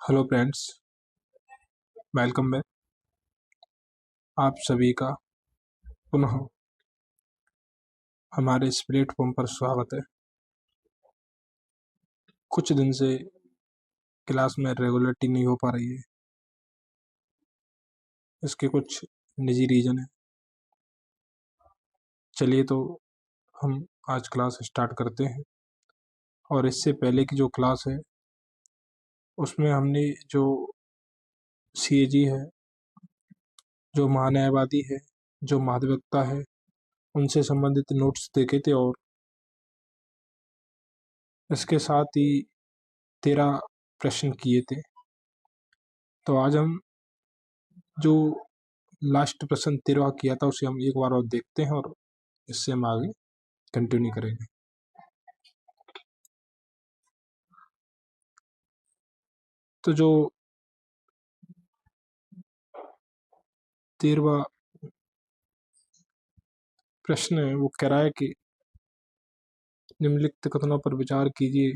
Hello friends, welcome back. आप सभी का पुनः हमारे इस प्लेटफॉर्म पर स्वागत है। कुछ दिन से क्लास में रेगुलरिटी नहीं हो पा रही है। इसके कुछ निजी रीज़न है। चलिए तो हम आज क्लास स्टार्ट करते हैं। और इससे पहले की जो क्लास है उसमें हमने जो CAG है, जो महान्यायवादी है, जो महाधिवक्ता है, उनसे संबंधित नोट्स देखे थे और इसके साथ ही 13 प्रश्न किए थे। तो आज हम जो लास्ट प्रश्न 13 किया था उसे हम एक बार और देखते हैं और इससे हम आगे कंटिन्यू करेंगे। तो जो 13वां प्रश्न है वो कह रहा है कि निम्नलिखित कथनों पर विचार कीजिए।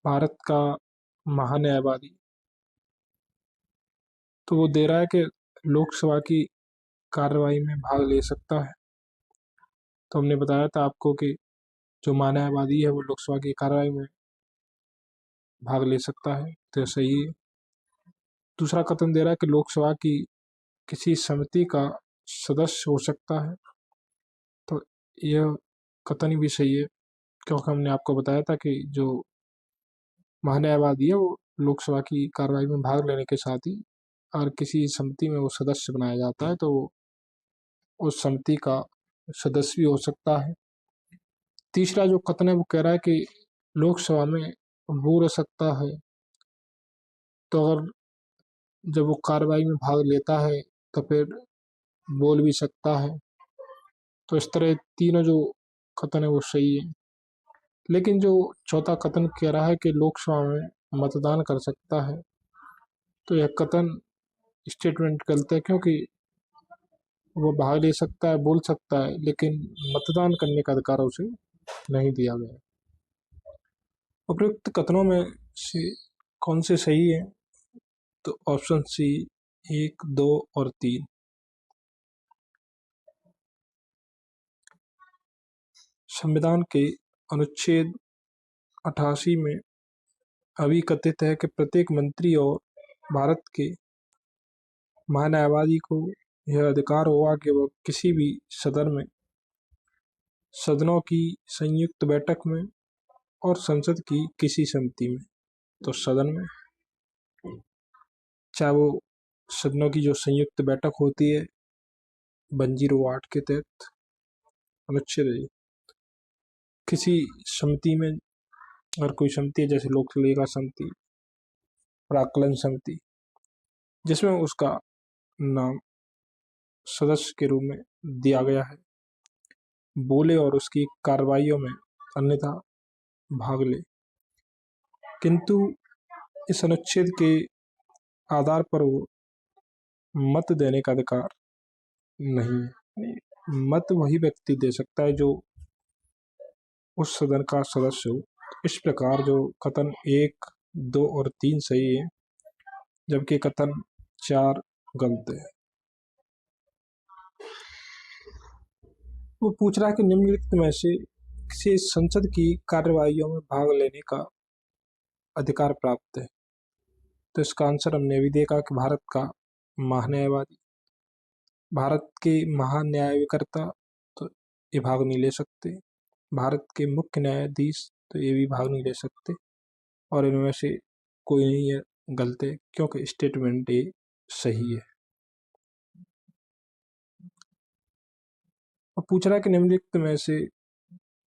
भारत का महान्यायवादी, तो वो दे रहा है कि लोकसभा की कार्यवाही में भाग ले सकता है। तो हमने बताया था आपको कि जो महान्यायवादी है वो लोकसभा की कार्यवाही में भाग ले सकता है, तो सही है। दूसरा कथन दे रहा है कि लोकसभा की किसी समिति का सदस्य हो सकता है, तो यह कथन भी सही है, क्योंकि हमने आपको बताया था कि जो महान्यायवादी है वो लोकसभा की कार्रवाई में भाग लेने के साथ ही अगर किसी समिति में वो सदस्य बनाया जाता है तो वो उस समिति का सदस्य भी हो सकता है। तीसरा जो कथन है वो कह रहा है कि लोकसभा में वो रह सकता है, तो अगर जब वो कार्रवाई में भाग लेता है तो फिर बोल भी सकता है। तो इस तरह तीनों जो कथन है वो सही है। लेकिन जो चौथा कथन कह रहा है कि लोकसभा में मतदान कर सकता है, तो यह कथन स्टेटमेंट गलत है, क्योंकि वो भाग ले सकता है, बोल सकता है, लेकिन मतदान करने का अधिकार उसे नहीं दिया गया। उपयुक्त कथनों में से कौन से सही है? तो ऑप्शन सी 1, 2 और 3। संविधान के अनुच्छेद 88 में अभी कथित है कि प्रत्येक मंत्री और भारत के महान्यायवादी को यह अधिकार होगा कि वह किसी भी सदनों की संयुक्त बैठक में और संसद की किसी समिति में, तो सदन में, चाहे वो सदनों की जो संयुक्त बैठक होती है 108 के तहत अनुच्छेद है, किसी समिति में, अगर कोई समिति है जैसे लोक लेखा समिति, प्राक्कलन समिति, जिसमें उसका नाम सदस्य के रूप में दिया गया है, बोले और उसकी कार्रवाइयों में अन्यथा भाग ले, किंतु इस अनुच्छेद के आधार पर वो मत देने का अधिकार नहीं है। मत वही व्यक्ति दे सकता है जो उस सदन का सदस्य हो। इस प्रकार जो कथन 1, 2 और 3 सही है, जबकि कथन 4 गलत है। वो पूछ रहा है कि निम्नलिखित में से किसी संसद की कार्यवाहियों में भाग लेने का अधिकार प्राप्त है? तो इसका आंसर हमने अभी देखा कि भारत का महान्यायवादी, भारत के महान्यायिकर्ता, तो ये भाग नहीं ले सकते। भारत के मुख्य न्यायाधीश, तो ये भी भाग नहीं ले सकते। और इनमें से कोई नहीं है, गलत है, क्योंकि स्टेटमेंट ये सही है। और पूछ रहा है कि निम्नलिखित में से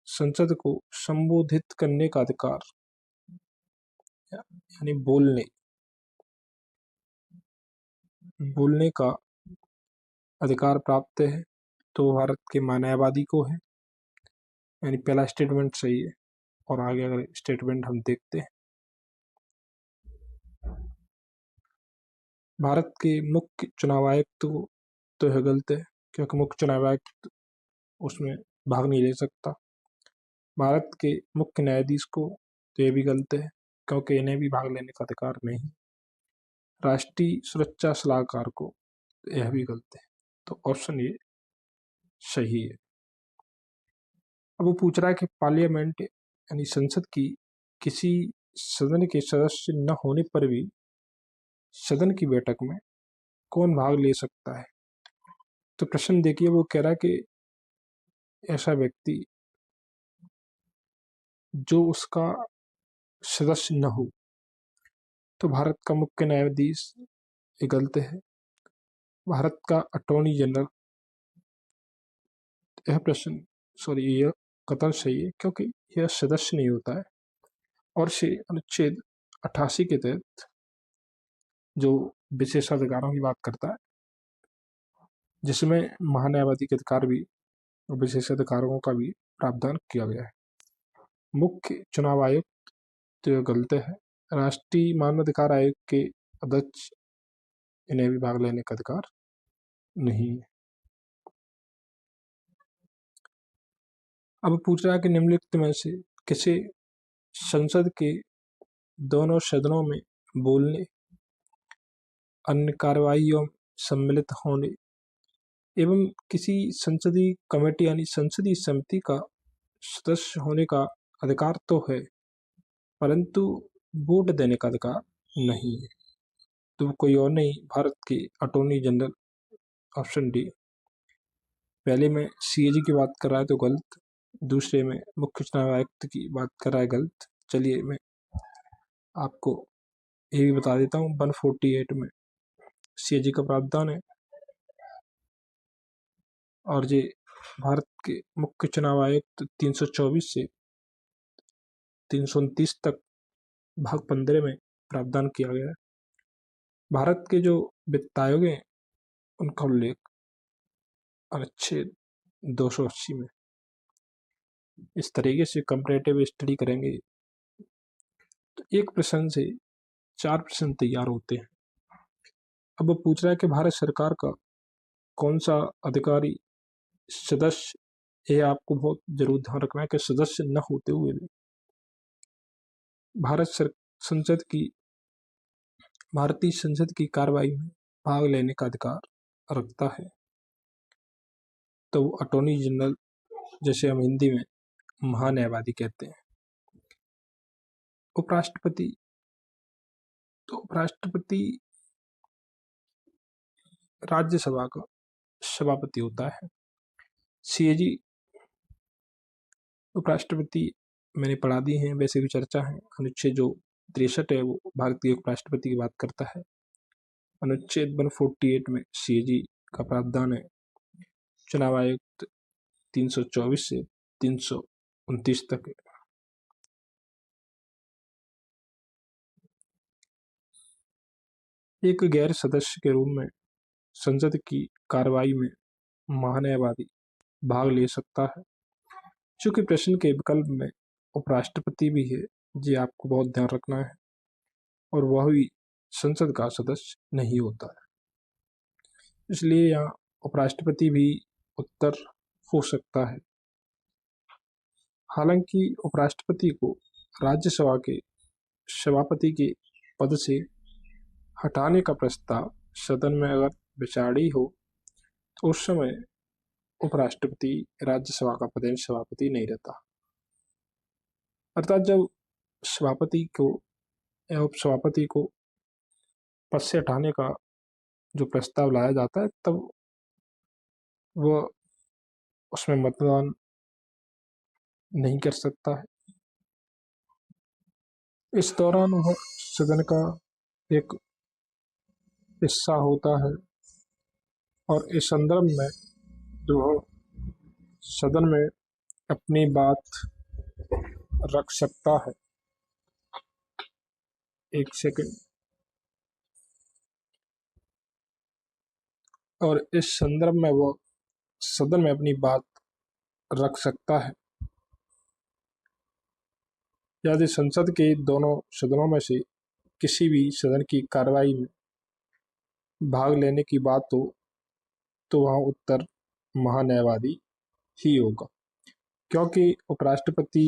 संसद को संबोधित करने का अधिकार, यानी बोलने का अधिकार प्राप्त है, तो भारत के महान्यायवादी को है, यानी पहला स्टेटमेंट सही है। और आगे अगर स्टेटमेंट हम देखते हैं, भारत के मुख्य चुनाव आयुक्त को, तो यह गलत है, क्योंकि मुख्य चुनाव आयुक्त उसमें भाग नहीं ले सकता। भारत के मुख्य न्यायाधीश को, तो यह भी गलत है, क्योंकि इन्हें भी भाग लेने का अधिकार नहीं। राष्ट्रीय सुरक्षा सलाहकार को, यह भी गलत है, तो ऑप्शन ए सही है। अब वो पूछ रहा है कि पार्लियामेंट यानी संसद की किसी सदन के सदस्य न होने पर भी सदन की बैठक में कौन भाग ले सकता है। तो प्रश्न देखिए, वो कह रहा है कि ऐसा व्यक्ति जो उसका सदस्य न हो। तो भारत का मुख्य न्यायाधीश, ये गलत है। भारत का अटॉर्नी जनरल, यह प्रश्न यह कथन सही है, क्योंकि यह सदस्य नहीं होता है। और से अनुच्छेद 88 के तहत जो विशेषाधिकारों की बात करता है, जिसमें महान्यायवादी के अधिकार भी और विशेषाधिकारों का भी प्रावधान किया गया है। मुख्य चुनाव आयुक्त, तो यह गलत है। राष्ट्रीय मानवाधिकार आयोग के अध्यक्ष, इन्हें भी भाग लेने का अधिकार नहीं है। अब पूछ रहा है कि निम्नलिखित में से किसे संसद के दोनों सदनों में बोलने, अन्य कार्रवाइयों में सम्मिलित होने एवं किसी संसदीय कमेटी यानी संसदीय समिति का सदस्य होने का अधिकार तो है, परंतु वोट देने का अधिकार नहीं है। तो कोई और नहीं, भारत के अटॉर्नी जनरल, ऑप्शन डी। पहले में सीएजी की बात कर रहा है तो गलत, दूसरे में मुख्य चुनाव आयुक्त की बात कर रहा है, गलत। चलिए मैं आपको ये भी बता देता हूँ, 148 में सीएजी का प्रावधान है, और ये भारत के मुख्य चुनाव आयुक्त 324 से 329 तक भाग 15 में प्रावधान किया गया है। भारत के जो वित्त आयोग हैं, उनका उल्लेख अनुच्छेद 280 में। इस तरीके से कंपैरेटिव स्टडी करेंगे तो एक प्रश्न से 4 प्रश्न तैयार होते हैं। अब वो पूछ रहा है कि भारत सरकार का कौन सा अधिकारी सदस्य, ये आपको बहुत जरूर ध्यान रखना है कि सदस्य न होते हुए भी संसद की, भारतीय संसद की कार्रवाई में भाग लेने का अधिकार रखता है। तो अटॉर्नी जनरल, जैसे हम हिंदी में महान्यायवादी कहते हैं। उपराष्ट्रपति, तो उपराष्ट्रपति राज्यसभा का सभापति होता है। सीएजी, उपराष्ट्रपति मैंने पढ़ा दी है, वैसे भी चर्चा है। अनुच्छेद जो 63 है वो भारतीय उपराष्ट्रपति की बात करता है। अनुच्छेद 148 में सीएजी का प्रावधान है। चुनाव आयुक्त 324 से 329 तक है। एक गैर सदस्य के रूप में संसद की कार्रवाई में महान्यायवादी भाग ले सकता है। चूंकि प्रश्न के विकल्प में उपराष्ट्रपति भी है, ये आपको बहुत ध्यान रखना है, और वह भी संसद का सदस्य नहीं होता है, इसलिए यहाँ उपराष्ट्रपति भी उत्तर हो सकता है। हालांकि उपराष्ट्रपति को राज्यसभा के सभापति के पद से हटाने का प्रस्ताव सदन में अगर विचारी हो तो उस समय उपराष्ट्रपति राज्यसभा का पदेन सभापति नहीं रहता। अर्थात जब सभापति को या उपसभापति को पद से हटाने का जो प्रस्ताव लाया जाता है, तब वह उसमें मतदान नहीं कर सकता है। इस दौरान वह सदन का एक हिस्सा होता है, और इस संदर्भ में जो सदन में अपनी बात रख सकता है। एक सेकंड। और इस संदर्भ में वो सदन में अपनी बात रख सकता है। यदि संसद के दोनों सदनों में से किसी भी सदन की कार्रवाई में भाग लेने की बात हो तो वहाँ उत्तर महान्यायवादी ही होगा, क्योंकि उपराष्ट्रपति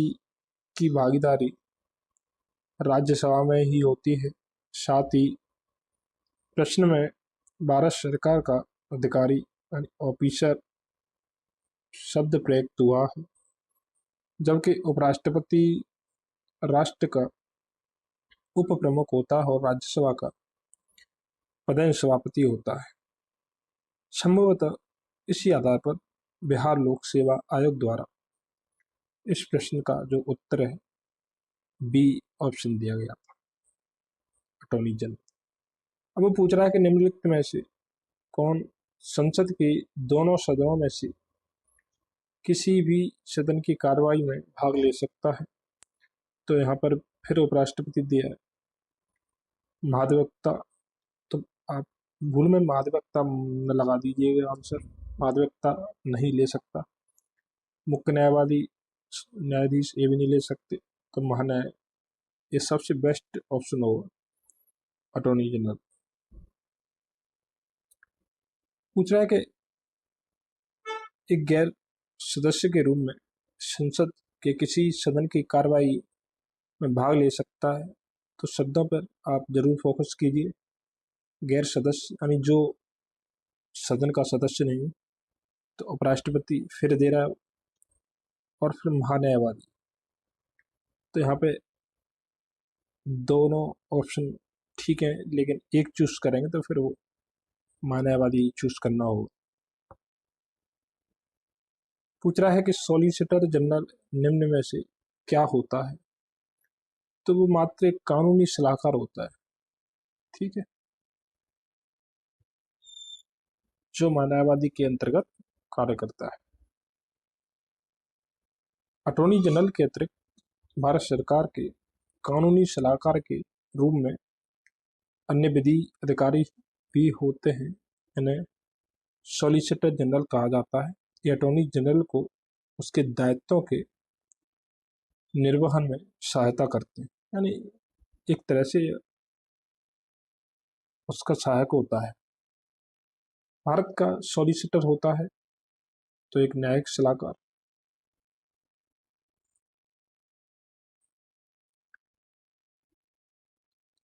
की भागीदारी राज्यसभा में ही होती है। साथ ही प्रश्न में भारत सरकार का अधिकारी यानी ऑफिसर शब्द प्रयुक्त हुआ है, जबकि उपराष्ट्रपति राष्ट्र का उप प्रमुख होता है और राज्यसभा का प्रधान सभापति होता है। संभवतः इसी आधार पर बिहार लोक सेवा आयोग द्वारा इस प्रश्न का जो उत्तर है बी ऑप्शन दिया गया था, अटॉर्नी जनरल। अब वो पूछ रहा है कि निम्नलिखित में से कौन संसद के दोनों सदनों में से किसी भी सदन की कार्रवाई में भाग ले सकता है। तो यहाँ पर फिर उपराष्ट्रपति दिया है, महाधिवक्ता, तो आप भूल में महाधिवक्ता न लगा दीजिएगा आंसर, महाधिवक्ता नहीं ले सकता। मुख्य न्यायवादी न्यायाधीश ये भी नहीं ले सकते, तो महान्याय ये सबसे बेस्ट ऑप्शन होगा, अटॉर्नी जनरल। पूछ रहा है कि एक गैर सदस्य के रूप में संसद के किसी सदन की कार्रवाई में भाग ले सकता है। तो शब्दों पर आप जरूर फोकस कीजिए। गैर सदस्य यानी जो सदन का सदस्य नहीं है, तो उपराष्ट्रपति फिर दे रहा है, और फिर महान्यायवादी। तो यहाँ पे दोनों ऑप्शन ठीक है, लेकिन एक चूज करेंगे तो फिर वो महान्यायवादी चूज करना होगा। पूछ रहा है कि सॉलिसिटर जनरल निम्न में से क्या होता है। तो वो मात्र एक कानूनी सलाहकार होता है, ठीक है, जो महान्यायवादी के अंतर्गत कार्य करता है। अटॉर्नी जनरल के अतिरिक्त भारत सरकार के कानूनी सलाहकार के रूप में अन्य विधि अधिकारी भी होते हैं। इन्हें सॉलिसिटर जनरल कहा जाता है। ये अटॉर्नी जनरल को उसके दायित्वों के निर्वहन में सहायता करते हैं, यानी एक तरह से उसका सहायक होता है। भारत का सॉलिसिटर होता है तो एक न्यायिक सलाहकार।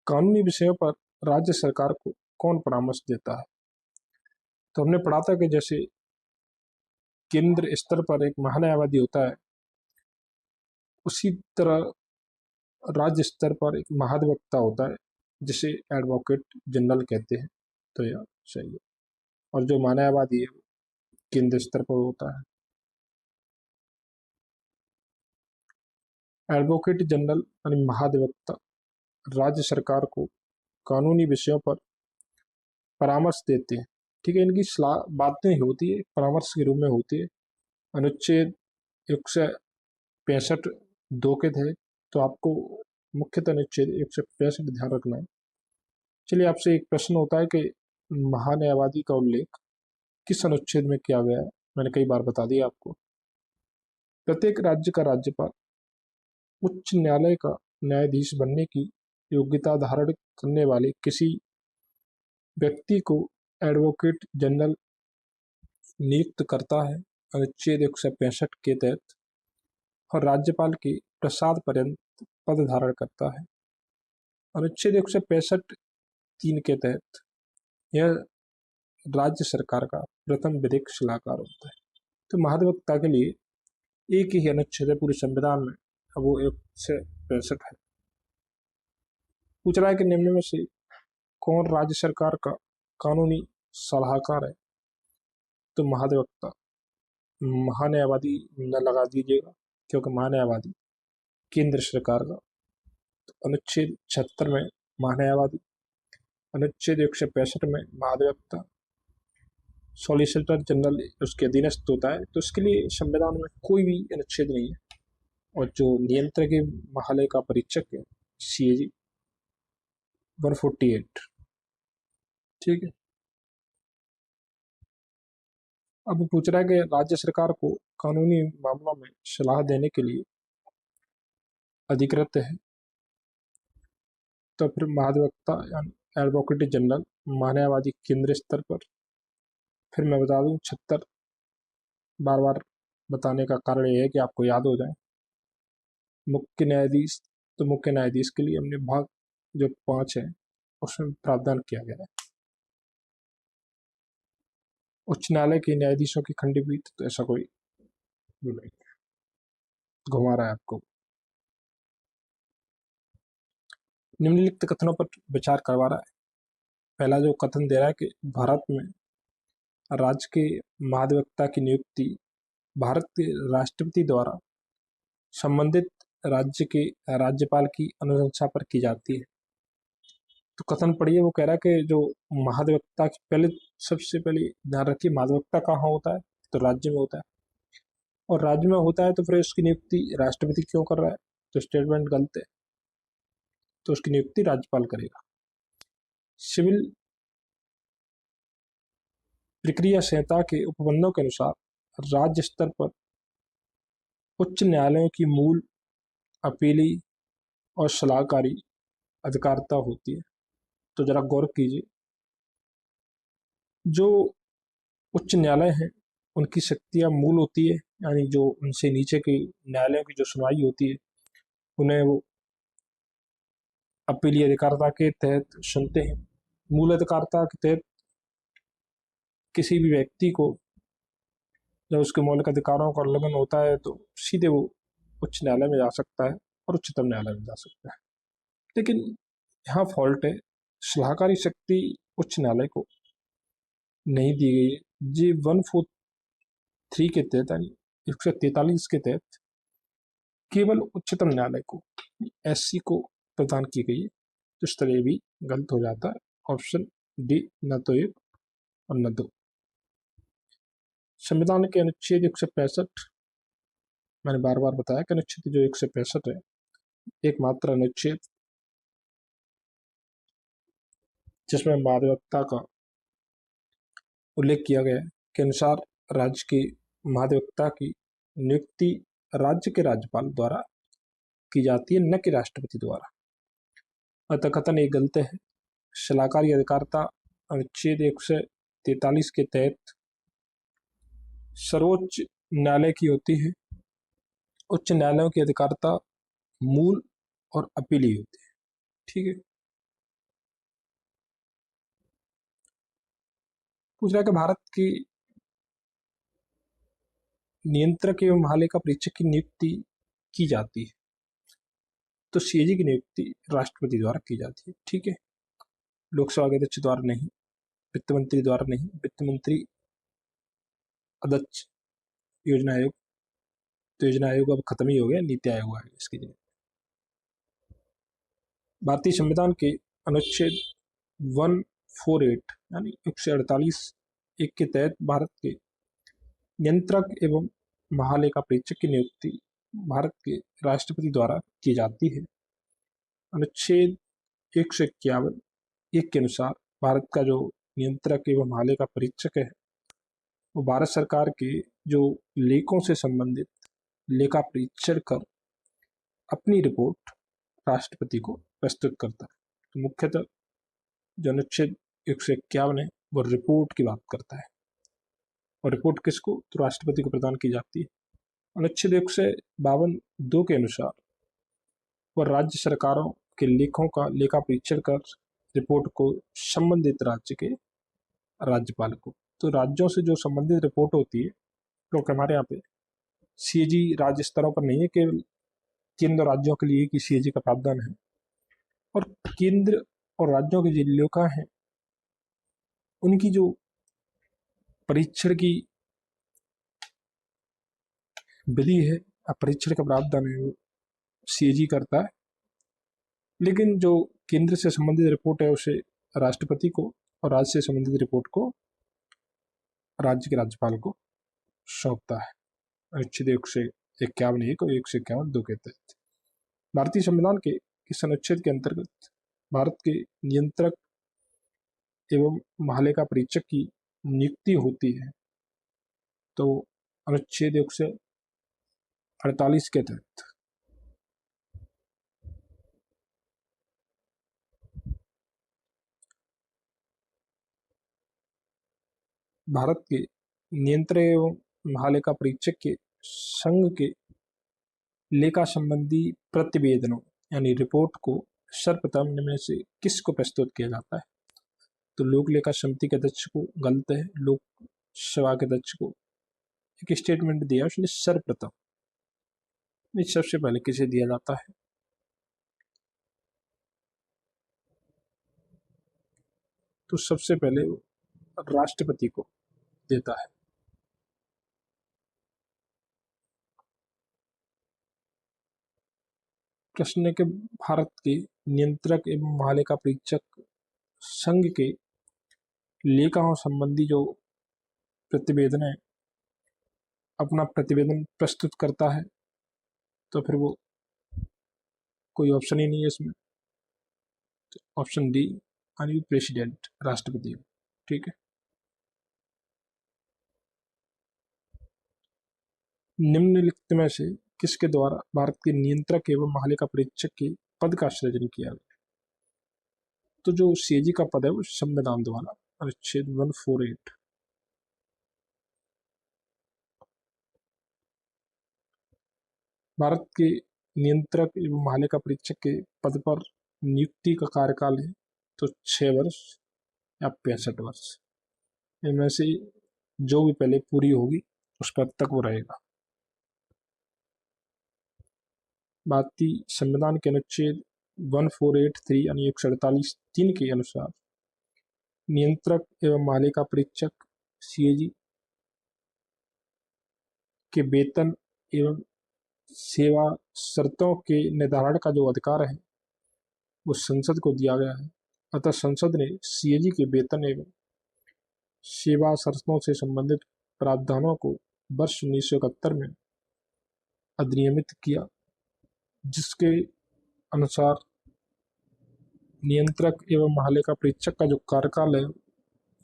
कानूनी विषयों पर राज्य सरकार को कौन परामर्श देता है। तो हमने पढ़ा था कि जैसे केंद्र स्तर पर एक महान्यायवादी होता है, उसी तरह राज्य स्तर पर एक महाधिवक्ता होता है, जिसे एडवोकेट जनरल कहते हैं। तो यह सही है। और जो महान्यायवादी है केंद्र स्तर पर होता है। एडवोकेट जनरल यानी महाधिवक्ता राज्य सरकार को कानूनी विषयों पर परामर्श देते हैं, ठीक है। इनकी सलाह बातें होती है, परामर्श के रूप में होती है। अनुच्छेद 165 दो के थे, तो आपको मुख्यतः अनुच्छेद 165 ध्यान रखना है। चलिए, आपसे एक प्रश्न होता है कि महान्यायवादी का उल्लेख किस अनुच्छेद में किया गया है। मैंने कई बार बता दिया आपको। प्रत्येक राज्य का राज्यपाल उच्च न्यायालय का न्यायाधीश बनने की योग्यता धारण करने वाले किसी व्यक्ति को एडवोकेट जनरल नियुक्त करता है, अनुच्छेद 165 के तहत, और राज्यपाल के प्रसाद पर्यंत पद धारण करता है, अनुच्छेद 165(3) के तहत। यह राज्य सरकार का प्रथम विधिक सलाहकार होता है। तो महाधिवक्ता के लिए एक ही अनुच्छेद है पूरे संविधान में, अब वो 165 है। पूछ रहा है कि निम्न में से कौन राज्य सरकार का कानूनी सलाहकार है। तो महाधिवक्ता, महान्यायवादी न लगा दीजिएगा, क्योंकि महान्यायवादी केंद्र सरकार का। तो अनुच्छेद 76 में महान्यायवादी, अनुच्छेद 165 में महाधिवक्ता, सॉलिसिटर जनरल उसके अधीनस्थ होता है। तो इसके लिए संविधान में कोई भी अनुच्छेद नहीं है। और जो नियंत्रक महालय का परीक्षक है CAG 148, ठीक है। अब पूछ रहा है कि राज्य सरकार को कानूनी मामलों में सलाह देने के लिए अधिकृत है। तो फिर महाधिवक्ता यानी एडवोकेट जनरल, महान्यायवादी केंद्र स्तर पर। फिर मैं बता दूं 76 बार बार बताने का कारण यह है कि आपको याद हो जाए। मुख्य न्यायाधीश तो मुख्य न्यायाधीश के लिए हमने भाग जो 5 है उसमें प्रावधान किया गया है। उच्च न्यायालय के न्यायाधीशों की खंडपीठ, तो ऐसा कोई नहीं घुमा रहा है आपको। निम्नलिखित कथनों पर विचार करवा रहा है। पहला जो कथन दे रहा है कि भारत में राज्य के महाधिवक्ता की नियुक्ति भारत के राष्ट्रपति द्वारा संबंधित राज्य के राज्यपाल की अनुशंसा पर की जाती है। तो कथन पढ़िए, वो कह रहा है कि जो महाधिवक्ता की सबसे पहले ध्यान रखिए, महाधिवक्ता कहाँ होता है, तो राज्य में होता है, और राज्य में होता है तो फिर उसकी नियुक्ति राष्ट्रपति क्यों कर रहा है, तो स्टेटमेंट गलत है, तो उसकी नियुक्ति राज्यपाल करेगा। सिविल प्रक्रिया संहिता के उपबंधों के अनुसार राज्य स्तर पर उच्च न्यायालयों की मूल, अपीली और सलाहकारी अधिकारिता होती है। तो जरा गौर कीजिए, जो उच्च न्यायालय हैं उनकी शक्तियां मूल होती है, यानी जो उनसे नीचे के न्यायालयों की जो सुनवाई होती है उन्हें वो अपीली अधिकारिता के तहत सुनते हैं। मूल अधिकारिता के तहत किसी भी व्यक्ति को जब उसके मौलिक अधिकारों का उल्लंघन होता है तो सीधे वो उच्च न्यायालय में जा सकता है और उच्चतम न्यायालय में जा सकता है। लेकिन यहाँ फॉल्ट है, सलाहकारी शक्ति उच्च न्यायालय को नहीं दी गई है। जी 143 के तहत, यानी 143 के तहत केवल उच्चतम न्यायालय को, एससी को प्रदान की गई है। तो इस तरह भी गलत हो जाता है। ऑप्शन डी, न तो 1 और न 2। संविधान के अनुच्छेद 165, मैंने बार बार बताया कि अनुच्छेद जो 165 है, एकमात्र अनुच्छेद जिसमें महाधिवक्ता का उल्लेख किया गया है, के अनुसार राज्य के महाधिवक्ता की नियुक्ति राज्य के राज्यपाल द्वारा की जाती है, न कि राष्ट्रपति द्वारा। अतः कथन एक गलत है। सलाहकारी अधिकारिता अनुच्छेद 143 के तहत सर्वोच्च न्यायालय की होती है। उच्च न्यायालयों की अधिकारिता मूल और अपीली होती है। ठीक है। पूछ रहा है कि भारत की नियंत्रक एवं महालेखा परीक्षक की नियुक्ति की जाती है, तो सीएजी की नियुक्ति राष्ट्रपति द्वारा की जाती है। ठीक है। लोकसभा के अध्यक्ष द्वारा नहीं, वित्त मंत्री द्वारा नहीं। वित्त मंत्री अध्यक्ष योजना आयोग, तो योजना आयोग अब खत्म ही हो गया, नीति आयोग आ गया इसकी जगह। भारतीय संविधान के अनुच्छेद 148 यानी 148 एक के तहत भारत के नियंत्रक एवं महालेखा परीक्षक की नियुक्ति भारत के राष्ट्रपति द्वारा की जाती है। अनुच्छेद 151 एक के अनुसार भारत का जो नियंत्रक एवं महालेखा परीक्षक है वो भारत सरकार के जो लेखों से संबंधित लेखा परीक्षण कर अपनी रिपोर्ट राष्ट्रपति को प्रस्तुत करता है। तो मुख्यतः जो अनुच्छेद 151 है वो रिपोर्ट की बात करता है, और रिपोर्ट किसको, तो राष्ट्रपति को प्रदान की जाती है। अनुच्छेद 152 2 के अनुसार वह राज्य सरकारों के लेखों का लेखा परीक्षण कर रिपोर्ट को संबंधित राज्य के राज्यपाल को, तो राज्यों से जो संबंधित रिपोर्ट होती है, क्योंकि हमारे यहाँ पे सीएजी राज्य स्तरों पर नहीं है, केवल केंद्र राज्यों के लिए ही सीएजी का प्रावधान है, और केंद्र और राज्यों के जो लेखा है उनकी जो परीक्षण की विधि है, परीक्षण का प्रावधान है, वो सीएजी करता है। लेकिन जो केंद्र से संबंधित रिपोर्ट है उसे राष्ट्रपति को, और राज्य से संबंधित रिपोर्ट को राज्य के राज्यपाल को सौंपता है। अनुच्छेद 151 1 और 151 2 के तहत भारतीय संविधान के इस अनुच्छेद के अंतर्गत भारत के नियंत्रक एवं महालेखा परीक्षक की नियुक्ति होती है। तो अनुच्छेद 148 के तहत भारत के नियंत्रक एवं महालेखा परीक्षक के संघ के लेखा संबंधी प्रतिवेदनों यानी रिपोर्ट को सर्वप्रथम निम्न में से किसको प्रस्तुत किया जाता है? तो लोक लेखा समिति के अध्यक्ष को, गलत है। लोक सभा के अध्यक्ष को एक स्टेटमेंट दिया उसने सर्वप्रथम, सबसे पहले किसे दिया जाता है? तो सबसे पहले राष्ट्रपति को देता है। प्रश्न है कि भारत के नियंत्रक एवं महालेखा परीक्षक संघ के लेखाओं संबंधी जो प्रतिवेदन है, अपना प्रतिवेदन प्रस्तुत करता है, तो फिर वो कोई ऑप्शन ही नहीं है इसमें। तो ऑप्शन डी यानी प्रेसिडेंट, राष्ट्रपति। ठीक है। निम्नलिखित में से किसके द्वारा भारत के नियंत्रक एवं महालेखा परीक्षक के पद का सृजन किया गया? तो जो सीएजी का पद है वो संविधान द्वारा, अनुच्छेद 148। भारत के नियंत्रक एवं महालेखा परीक्षक के पद पर नियुक्ति का कार्यकाल है तो 6 वर्ष या 65 वर्ष, इनमें से जो भी पहले पूरी होगी उस पद तक वो रहेगा। भारतीय संविधान के अनुच्छेद 1483 यानी 148(3) के अनुसार नियंत्रक एवं महालेखा परीक्षक सीएजी के वेतन एवं सेवा शर्तों के निर्धारण का जो अधिकार है वो संसद को दिया गया है। अतः संसद ने सीएजी के वेतन एवं सेवा शर्तों से संबंधित प्रावधानों को वर्ष 1971 में अधिनियमित किया, जिसके अनुसार नियंत्रक एवं महालेखा परीक्षक का जो कार्यकाल है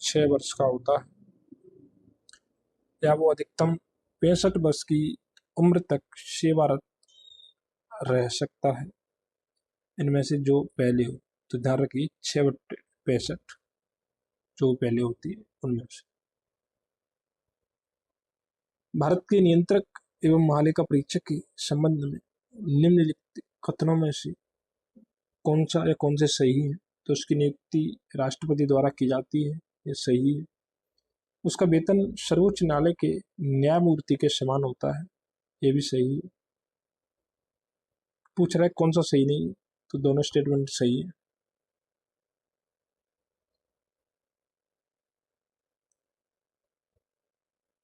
6 वर्ष का होता है, या वो अधिकतम 65 वर्ष की उम्र तक सेवारत रह सकता है। इनमें से जो पहले हो, तो ध्यान रखिए 6/65 जो पहले होती है उनमें से। भारत के नियंत्रक एवं महालेखा परीक्षक के संबंध में निम्नलिखित कथनों में से कौन सा या कौन से सही है? तो उसकी नियुक्ति राष्ट्रपति द्वारा की जाती है, ये सही है। उसका वेतन सर्वोच्च न्यायालय के न्यायमूर्ति के समान होता है, ये भी सही है। पूछ रहा है कौन सा सही नहीं है, तो दोनों स्टेटमेंट सही है।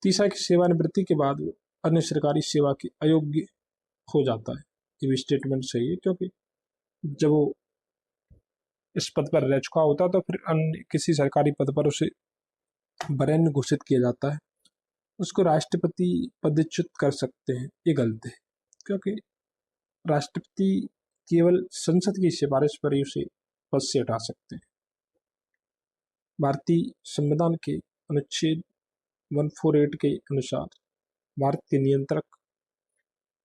तीसरा की सेवानिवृत्ति के बाद वो अन्य सरकारी सेवा के अयोग्य हो जाता है, ये भी स्टेटमेंट सही है, क्योंकि जब वो इस पद पर रह चुका होता तो फिर अन्य किसी सरकारी पद पर उसे वरेण्य घोषित किया जाता है, उसको राष्ट्रपति पदच्युत कर सकते हैं, ये गलत है, क्योंकि राष्ट्रपति केवल संसद की सिफारिश पर ही उसे पद से हटा सकते हैं। भारतीय संविधान के अनुच्छेद 148 के अनुसार भारत के नियंत्रक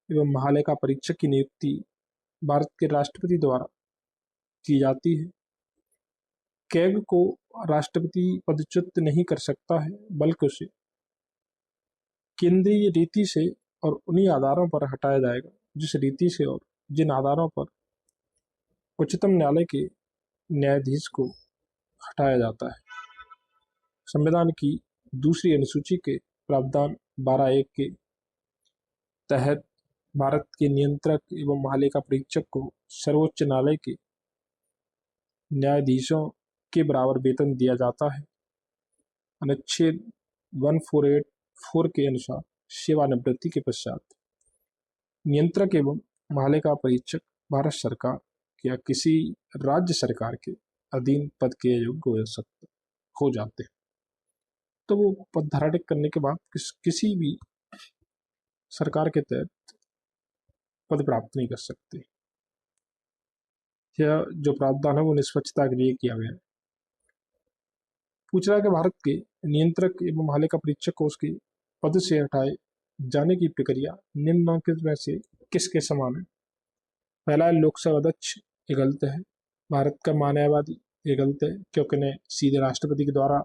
एवं महालेखा परीक्षक की नियुक्ति भारत के राष्ट्रपति द्वारा की जाती है। कैग को राष्ट्रपति पदच्युत नहीं कर सकता है, बल्कि उसे केंद्रीय रीति से और उन्हीं आधारों पर हटाया जाएगा जिस रीति से और जिन आधारों पर उच्चतम न्यायालय के न्यायाधीश को हटाया जाता है। संविधान की दूसरी अनुसूची के प्रावधान 12(1) के तहत भारत के नियंत्रक एवं महालेखा परीक्षक को सर्वोच्च न्यायालय के न्यायाधीशों के बराबर वेतन दिया जाता है। अनुच्छेद 1484 के अनुसार सेवानिवृत्ति के पश्चात नियंत्रक एवं महालेखा परीक्षक भारत सरकार या किसी राज्य सरकार के अधीन पद के योग्य हो जाते हैं। तो वो पद धारण करने के बाद किसी भी सरकार के तहत पद प्राप्त नहीं कर सकते। यह जो प्रावधान है वो निष्पक्षता के लिए किया गया है। पूछ रहा है कि भारत के नियंत्रक एवं महालेखा परीक्षक को उसके पद से हटाए जाने की प्रक्रिया निम्नलिखित में से किसके समान है? पहला है लोकसभा अध्यक्ष, ये गलत है। भारत का महान्यायवादी, ये गलत है, क्योंकि इन्हें सीधे राष्ट्रपति के द्वारा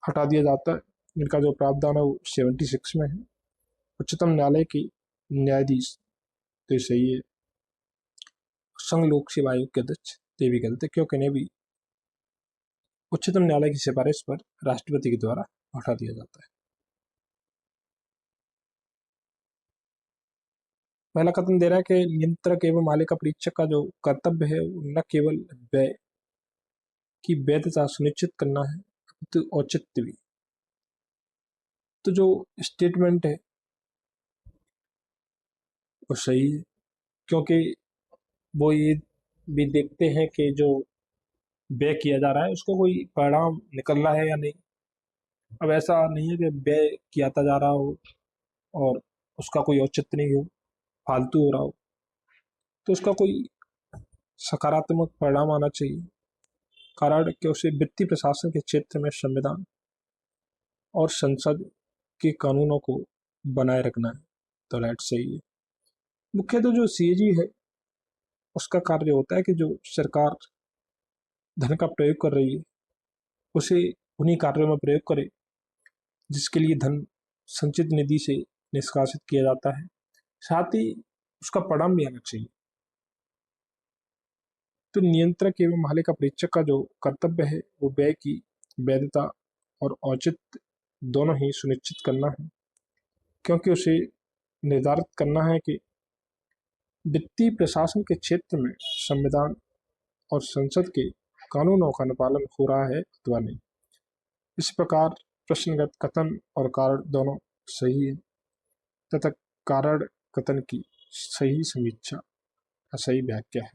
हटा दिया जाता है। इनका जो प्रावधान है वो 76 में है। उच्चतम न्यायालय के न्यायाधीश, तो सही है। संघ लोक सेवा आयोग के अध्यक्ष ते भी गलत है, क्योंकि इन्हें भी उच्चतम न्यायालय की सिफारिश पर राष्ट्रपति के द्वारा हटा दिया जाता है। पहला कथन दे रहा है कि नियंत्रक एवं मालिका परीक्षक का जो कर्तव्य है वो न केवल व्यय की वैधता सुनिश्चित करना है तो औचित्य भी। तो जो स्टेटमेंट है वो सही है, क्योंकि वो ये भी देखते हैं कि जो व्यय किया जा रहा है उसको कोई परिणाम निकल रहा है या नहीं। अब ऐसा नहीं है कि व्यय कियाता जा रहा हो और उसका कोई औचित्य नहीं हो, फालतू हो रहा हो, तो उसका कोई सकारात्मक परिणाम आना चाहिए। कारण कि उसे वित्तीय प्रशासन के क्षेत्र में संविधान और संसद के कानूनों को बनाए रखना है, तो राइट सही है। मुख्यतः जो सीएजी है उसका कार्य होता है कि जो सरकार धन का प्रयोग कर रही है उसे उन्हीं कार्यों में प्रयोग करे जिसके लिए धन संचित निधि से निष्कासित किया जाता है, साथ ही उसका परिणाम भी आना चाहिए। तो नियंत्रक एवं मालिका परीक्षक का जो कर्तव्य है वो व्यय की वैधता और औचित्य दोनों ही सुनिश्चित करना है, क्योंकि उसे निर्धारित करना है कि वित्तीय प्रशासन के क्षेत्र में संविधान और संसद के कानूनों का अनुपालन हो रहा है अथवा नहीं। इस प्रकार प्रश्नगत कथन और कारण दोनों सही है तथा कारण कथन की सही समीक्षा या सही व्याख्या है।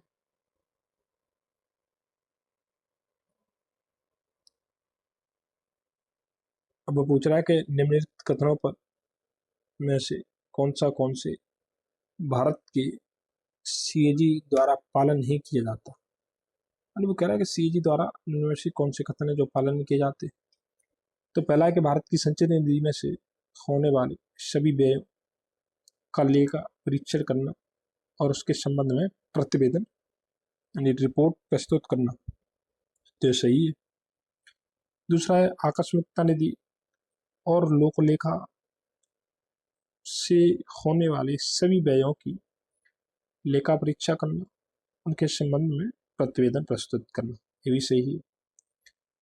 अब वो पूछ रहा है कि निम्नलिखित कथनों पर में से कौन से भारत के सीएजी द्वारा पालन नहीं किया जाता। वो कह रहा है कि सीएजी द्वारा निम्न में से कौन से कथन है जो पालन नहीं किए जाते। तो पहला है कि भारत की संचित निधि में से होने वाले सभी व्ययों का लेखा परीक्षण करना और उसके संबंध में प्रतिवेदन यानी रिपोर्ट प्रस्तुत करना, तो सही है। दूसरा है आकस्मिकता निधि और लोकलेखा से होने वाले सभी व्ययों की लेखा परीक्षा करना, उनके संबंध में प्रतिवेदन प्रस्तुत करना, ये भी सही है,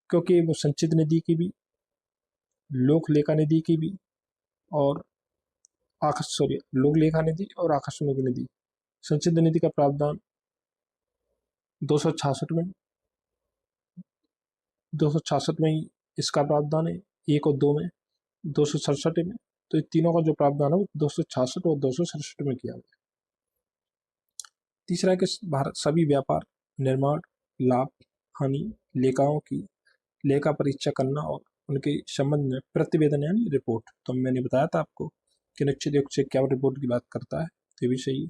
क्योंकि वो संचित निधि की भी, लोक लेखा निधि की भी और लोक लेखा निधि और आकस्मिक निधि, संचित निधि का प्रावधान 266 में 266 में ही इसका प्रावधान है, 1 और 2 में, 267 में। तो इन तीनों का जो प्रावधान है वो 266 और 267 में किया गया। तीसरा है कि भारत सभी व्यापार, निर्माण, लाभ, हानि लेखाओं की लेखा परीक्षा करना और उनके संबंध में प्रतिवेदन यानी रिपोर्ट। तो मैंने बताया था आपको कि निश्चित रूप से क्या रिपोर्ट की बात करता है, तो भी सही है।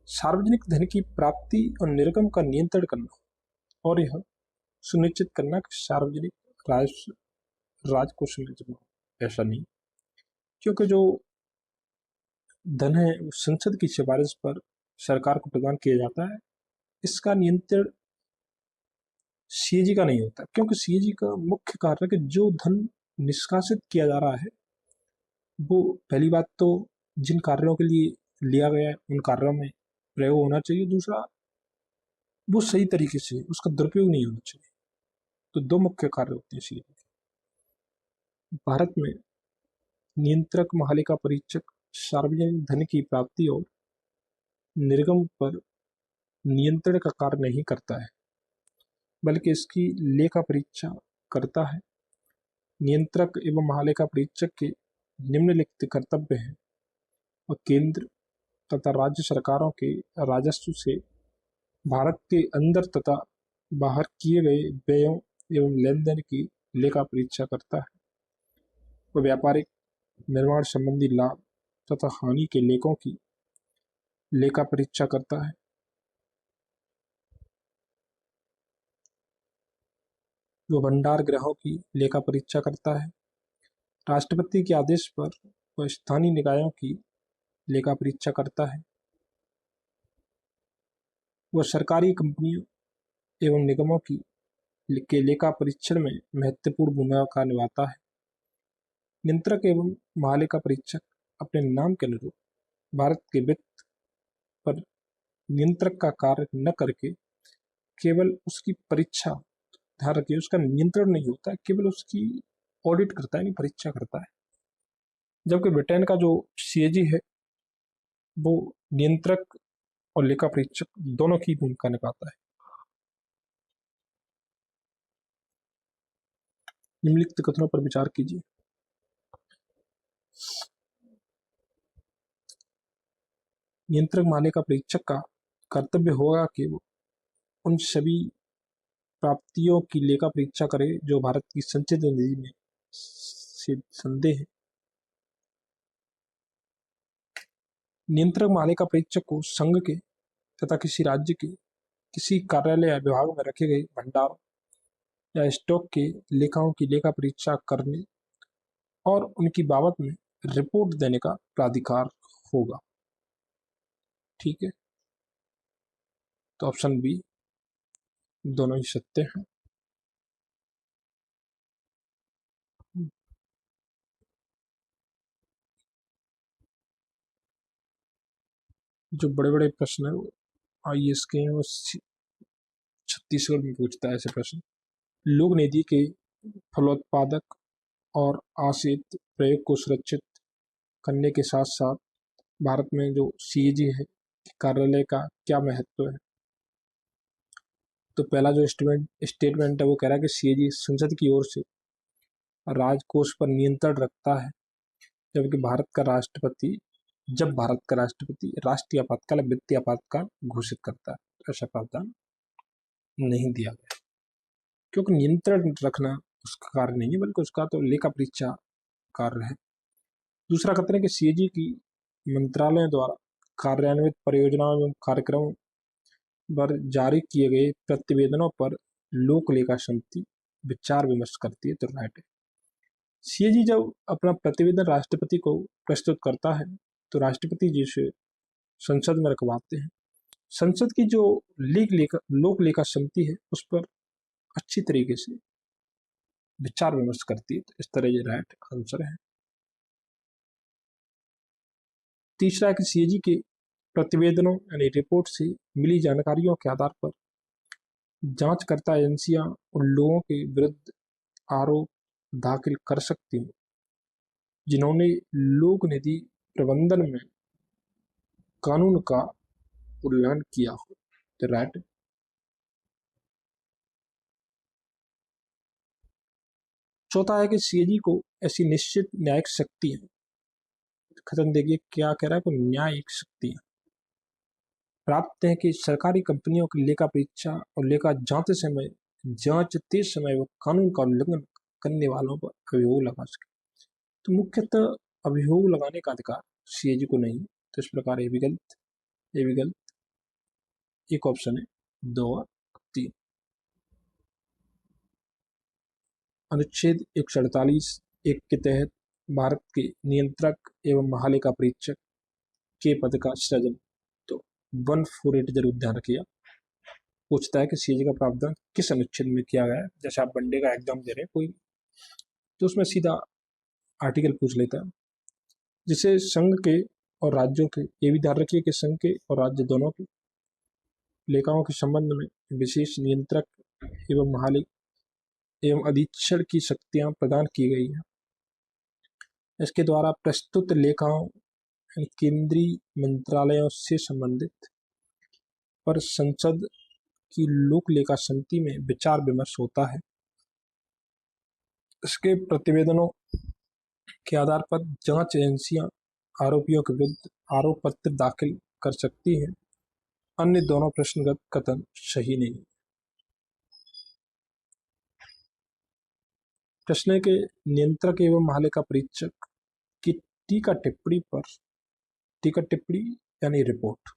सार्वजनिक धन की प्राप्ति और निर्गम का नियंत्रण करना और यह सुनिश्चित करना कि सार्वजनिक राजकोष में जमा, ऐसा नहीं, क्योंकि जो धन है वो संसद की सिफारिश पर सरकार को प्रदान किया जाता है। इसका नियंत्रण सीएजी का नहीं होता, क्योंकि सीएजी का मुख्य कार्य है कि जो धन निष्कासित किया जा रहा है वो पहली बात तो जिन कार्यों के लिए लिया गया है उन कार्यों में प्रयोग होना चाहिए, दूसरा वो सही तरीके से उसका दुरुपयोग नहीं होना चाहिए। तो दो मुख्य कार्य होते हैं सीएजी के। भारत में नियंत्रक महालेखा परीक्षक सार्वजनिक धन की प्राप्ति और निर्गम पर नियंत्रण का कार्य नहीं करता है, बल्कि इसकी लेखा परीक्षा करता है। नियंत्रक एवं महालेखा परीक्षक के निम्नलिखित कर्तव्य हैं और केंद्र तथा राज्य सरकारों के राजस्व से भारत के अंदर तथा बाहर किए गए व्ययों एवं लेन देन की लेखा परीक्षा करता है। वह व्यापारिक निर्माण संबंधी लाभ तथा हानि के लेखों की लेखा परीक्षा करता है। वह भंडार गृहों की लेखा परीक्षा करता है। राष्ट्रपति के आदेश पर वह स्थानीय निकायों की लेखा परीक्षा करता है। वह सरकारी कंपनियों एवं निगमों की के लेखा परीक्षण में महत्वपूर्ण भूमिका निभाता है। नियंत्रक एवं महालेखा परीक्षक अपने नाम के अनुरूप भारत के वित्त पर नियंत्रक का कार्य न करके केवल उसकी परीक्षा, ध्यान रखिए, उसका नियंत्रण नहीं होता है, केवल उसकी ऑडिट करता है, नहीं परीक्षा करता है। जबकि ब्रिटेन का जो सीएजी है वो नियंत्रक और लेखा परीक्षक दोनों की भूमिका निभाता है। निम्नलिखित कथनों पर विचार कीजिए। नियंत्रक मालिका परीक्षक का कर्तव्य होगा कि वो उन सभी प्राप्तियों की लेखा परीक्षा करे जो भारत की संचित निधि में से संदेह है। नियंत्रक मालिका परीक्षक को संघ के तथा किसी राज्य के किसी कार्यालय या विभाग में रखे गए भंडार या स्टॉक के लेखाओं की लेखा परीक्षा करने और उनकी बाबत में रिपोर्ट देने का प्राधिकार होगा। ठीक है, तो ऑप्शन बी दोनों ही सत्य हैं। जो बड़े बड़े प्रश्न है आईएएस के हैं, वो छत्तीसगढ़ में पूछता है ऐसे प्रश्न। लोक निधि के फलोत्पादक और आश्रित प्रयोग को सुरक्षित करने के साथ साथ भारत में जो सीएजी है कार्यालय का क्या महत्व है? तो पहला जो स्टेटमेंट है वो कह रहा है कि सीएजी संसद की ओर से राजकोष पर नियंत्रण रखता है, जबकि भारत का राष्ट्रपति राष्ट्रीय आपातकाल वित्तीय आपातकाल घोषित करता है, ऐसा प्रावधान नहीं दिया गया, क्योंकि नियंत्रण रखना उसका कार्य नहीं है, बल्कि उसका तो लेखा परीक्षा कार्य है। दूसरा कहते हैं कि सीएजी की मंत्रालयों द्वारा कार्यान्वित परियोजनाओं एवं कार्यक्रमों पर जारी किए गए प्रतिवेदनों पर लोक लेखा समिति विचार विमर्श करती है, तो राइट है। सीएजी जब अपना प्रतिवेदन राष्ट्रपति को प्रस्तुत करता है तो राष्ट्रपति जी से संसद में रखवाते हैं। संसद की जो लोक लेखा समिति है उस पर अच्छी तरीके से विचार विमर्श करती है, तो इस तरह ये राइट आंसर है। तीसरा है कि सीएजी के प्रतिवेदनों यानी रिपोर्ट से मिली जानकारियों के आधार पर जांचकर्ता एजेंसियां उन लोगों के विरुद्ध आरोप दाखिल कर सकती हैं जिन्होंने लोक निधि प्रबंधन में कानून का उल्लंघन किया हो, तो राइट। चौथा है कि सीएजी को ऐसी निश्चित न्यायिक शक्ति है, खत्म देखिए क्या कह रहा है, को न्यायिक शक्ति है प्राप्त है कि सरकारी कंपनियों की लेखा परीक्षा और लेखा जांचते समय वो कानून का उल्लंघन करने वालों पर अभियोग लगा सके। तो मुख्यतः अभियोग लगाने का अधिकार सीएजी को नहीं, तो इस प्रकार ये भी गलत। एक ऑप्शन है 2 और 3। अनुच्छेद 148(1) के तहत भारत के नियंत्रक एवं महालेखा परीक्षक के पद का सृजन, तो 148 जरूर ध्यान रखिएगा। पूछता है कि सीएजी का प्रावधान किस अनुच्छेद में किया गया है। जैसे आप वनडे का एग्जाम दे रहे हैं कोई, तो उसमें सीधा आर्टिकल पूछ लेता है, जिसे संघ के और राज्यों के, ये भी ध्यान रखिए कि संघ के और राज्य दोनों के लेखाओं के संबंध में विशेष नियंत्रक एवं एवं अधीक्षण की शक्तियां प्रदान की गई है। इसके द्वारा प्रस्तुत लेखाओं केंद्रीय मंत्रालयों से संबंधित पर संसद की लोक लेखा समिति में विचार विमर्श होता है। इसके प्रतिवेदनों के आधार पर जांच एजेंसियां आरोपियों के विरुद्ध आरोप पत्र दाखिल कर सकती हैं। अन्य दोनों प्रश्नगत कथन सही नहीं। प्रश्न है कि नियंत्रक एवं महालेखा परीक्षक की टीका टिप्पणी यानी रिपोर्ट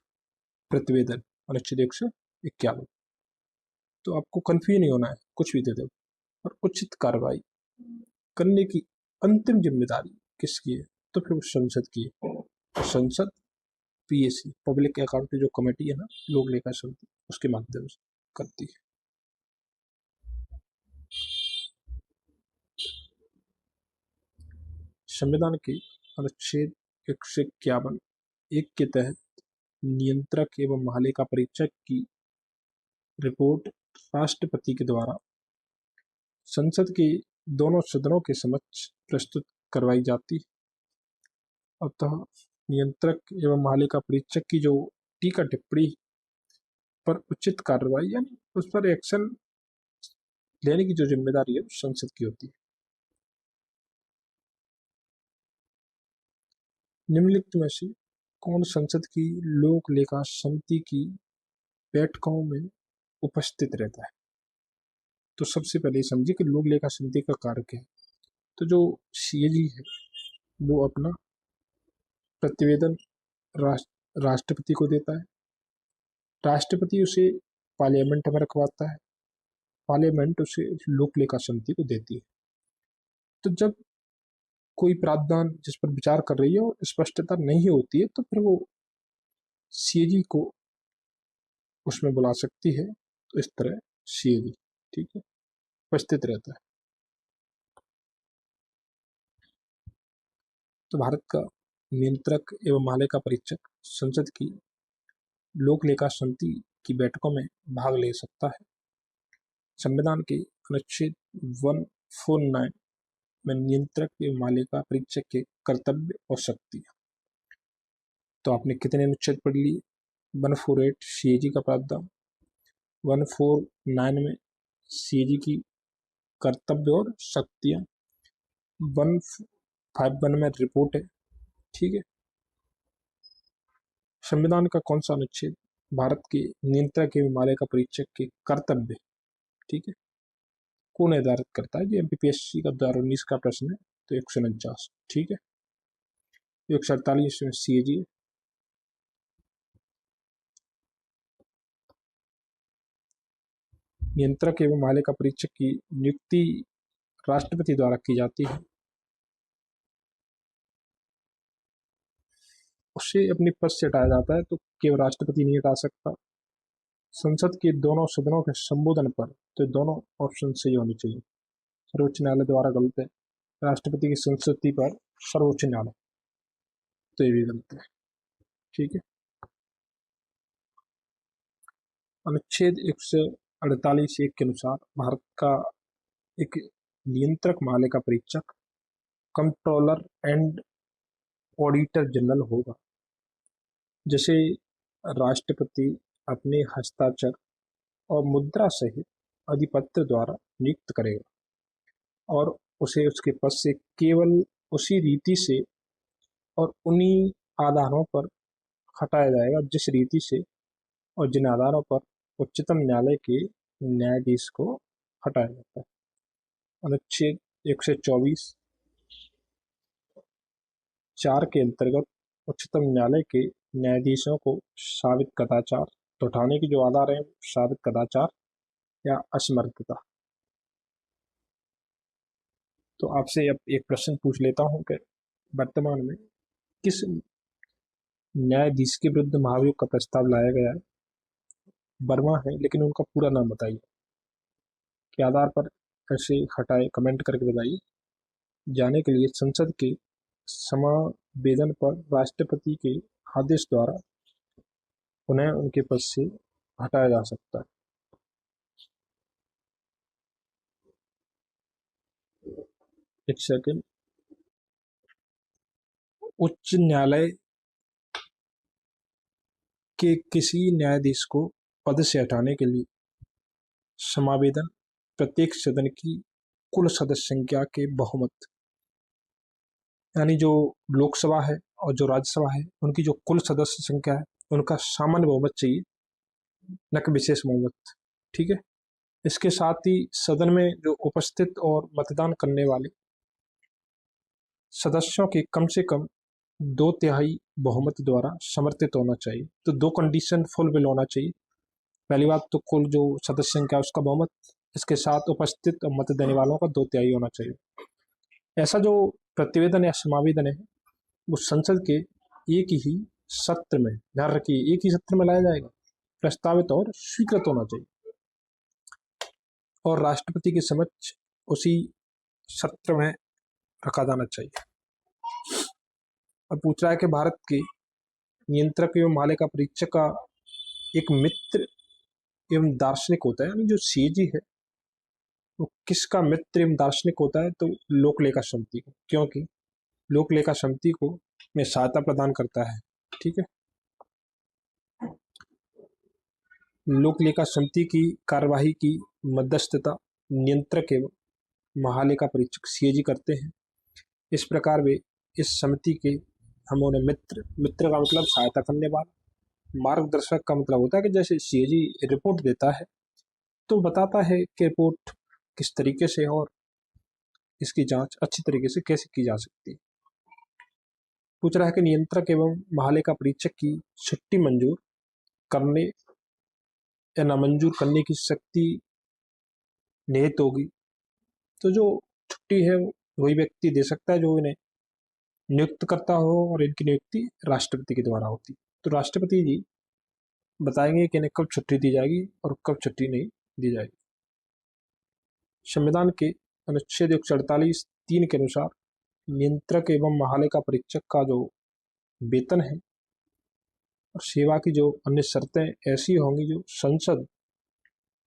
प्रतिवेदन अनुच्छेद 151, तो आपको कंफ्यूज नहीं होना है, कुछ भी दे दो। और उचित कार्रवाई करने की अंतिम जिम्मेदारी किसकी है, तो फिर संसद की है। संसद पीएसी पब्लिक अकाउंटिंग जो कमेटी है ना, लोक लेखा समिति, उसके माध्यम से करती है। संविधान के अनुच्छेद 151(1) के तहत नियंत्रक एवं महालेखा परीक्षक की रिपोर्ट राष्ट्रपति के द्वारा संसद के दोनों सदनों के समक्ष प्रस्तुत करवाई जाती है। अतः नियंत्रक एवं महालेखा परीक्षक की जो टीका टिप्पणी पर उचित कार्रवाई यानी उस पर एक्शन लेने की जो जिम्मेदारी है वो संसद की होती है। निम्नलिखित में से कौन संसद की लोक लेखा समिति की बैठकों में उपस्थित रहता है? तो सबसे पहले समझिए कि लोक लेखा समिति का कार्य क्या है। तो जो सीएजी है वो अपना प्रतिवेदन राष्ट्रपति को देता है, राष्ट्रपति उसे पार्लियामेंट में रखवाता है, पार्लियामेंट उसे लोक लेखा समिति को देती है। तो जब कोई प्रावधान जिस पर विचार कर रही है और स्पष्टता नहीं होती है तो फिर वो सीएजी को उसमें बुला सकती है। तो इस तरह सीएजी ठीक है उपस्थित रहता है। तो भारत का नियंत्रक एवं महालेखा परीक्षक संसद की लोक लेखा समिति की बैठकों में भाग ले सकता है। संविधान के अनुच्छेद 149 में नियंत्रक एवं महालेखा परीक्षक के कर्तव्य और शक्ति। तो आपने कितने अनुच्छेद पढ़ लिए? 148 सीएजी का प्रावधान, 149 में सीएजी की कर्तव्य और शक्तियां, 151 में रिपोर्ट है। ठीक है। संविधान का कौन सा अनुच्छेद भारत के नियंत्रक एवं महालेखा परीक्षक के कर्तव्य ठीक है को निर्धारित करता है? जो एमपीपीएससी का 2019 का प्रश्न है। तो 149 ठीक है। 148 में सीएजी है। नियंत्रक एवं महालेखा परीक्षक की नियुक्ति राष्ट्रपति द्वारा की जाती है। उसे अपने पद से हटाया जाता है तो केवल राष्ट्रपति नहीं हटा सकता। संसद के दोनों सदनों के संबोधन पर तो दोनों ऑप्शन सही होनी चाहिए। सर्वोच्च न्यायालय द्वारा गलत है। राष्ट्रपति की संस्तुति पर सर्वोच्च न्यायालय तो ये भी गलत है। ठीक है। अनुच्छेद 148 के अनुसार भारत का एक नियंत्रक महालेखा परीक्षक कंट्रोलर एंड ऑडिटर जनरल होगा। जैसे राष्ट्रपति अपने हस्ताक्षर और मुद्रा सहित अधिपत्र द्वारा नियुक्त करेगा और उसे उसके पद से केवल उसी रीति से और उन्हीं आधारों पर हटाया जाएगा जिस रीति से और जिन आधारों पर उच्चतम न्यायालय के न्यायाधीश को हटाया जाता है। अनुच्छेद 124 4 के अंतर्गत उच्चतम न्यायालय के न्यायाधीशों को साबित कदाचार तो उठाने की जो आधार है साबित कदाचार या असमर्थता। तो आपसे अब एक प्रश्न पूछ लेता हूं कि वर्तमान में किस न्यायाधीश के विरुद्ध महाभियोग का प्रस्ताव लाया गया है? वर्मा है, लेकिन उनका पूरा नाम बताइए। के आधार पर ऐसे हटाए कमेंट करके बताइए। जाने के लिए संसद के समावेदन पर राष्ट्रपति के आदेश द्वारा उन्हें उनके पद से हटाया जा सकता है। एक सेकंड। उच्च न्यायालय के किसी न्यायाधीश को पद से हटाने के लिए समावेदन प्रत्येक सदन की कुल सदस्य संख्या के बहुमत यानी जो लोकसभा है और जो राज्यसभा है उनकी जो कुल सदस्य संख्या है उनका सामान्य बहुमत चाहिए, न कि विशेष बहुमत। ठीक है। इसके साथ ही सदन में जो उपस्थित और मतदान करने वाले सदस्यों के कम से कम 2/3 बहुमत द्वारा समर्थित होना चाहिए। तो दो कंडीशन फुलफिल होना चाहिए। पहली बात तो कुल जो सदस्य संख्या उसका बहुमत, इसके साथ उपस्थित और मत देने वालों का 2/3 होना चाहिए। ऐसा जो प्रतिवेदन या समावेदन है वो संसद के एक ही सत्र में, ध्यान रखिए, एक ही सत्र में लाया जाएगा, प्रस्तावित और स्वीकृत होना चाहिए और राष्ट्रपति के समक्ष उसी सत्र में रखा जाना चाहिए। अब पूछ रहा है कि भारत के नियंत्रक एवं महालेखा परीक्षक का एक मित्र एवं दार्शनिक होता है, यानी जो सीएजी है वो किसका मित्र एवं दार्शनिक होता है? तो लोक लेखा समिति को, क्योंकि लोक लेखा समिति को में सहायता प्रदान करता है। ठीक है, लोक लेखा समिति की कार्यवाही की मध्यस्थता नियंत्रक एवं महालेखा परीक्षक सीएजी करते हैं। इस प्रकार वे इस समिति के हम उन्हें मित्र का मतलब सहायता करने वाला, मार्गदर्शक का मतलब होता है कि जैसे सीएजी रिपोर्ट देता है तो बताता है कि रिपोर्ट किस तरीके से और इसकी जांच अच्छी तरीके से कैसे की जा सकती है। पूछ रहा है कि नियंत्रक एवं महालेखा परीक्षक की छुट्टी मंजूर करने या नामंजूर करने की शक्ति निहित होगी। तो जो छुट्टी है वही व्यक्ति दे सकता है जो इन्हें नियुक्त करता हो, और इनकी नियुक्ति राष्ट्रपति के द्वारा होती। तो राष्ट्रपति जी बताएंगे कि इन्हें कब छुट्टी दी जाएगी और कब छुट्टी नहीं दी जाएगी। संविधान के अनुच्छेद 148(3) के अनुसार नियंत्रक एवं महालेखा परीक्षक का जो वेतन है और सेवा की जो अन्य शर्तें ऐसी होंगी जो संसद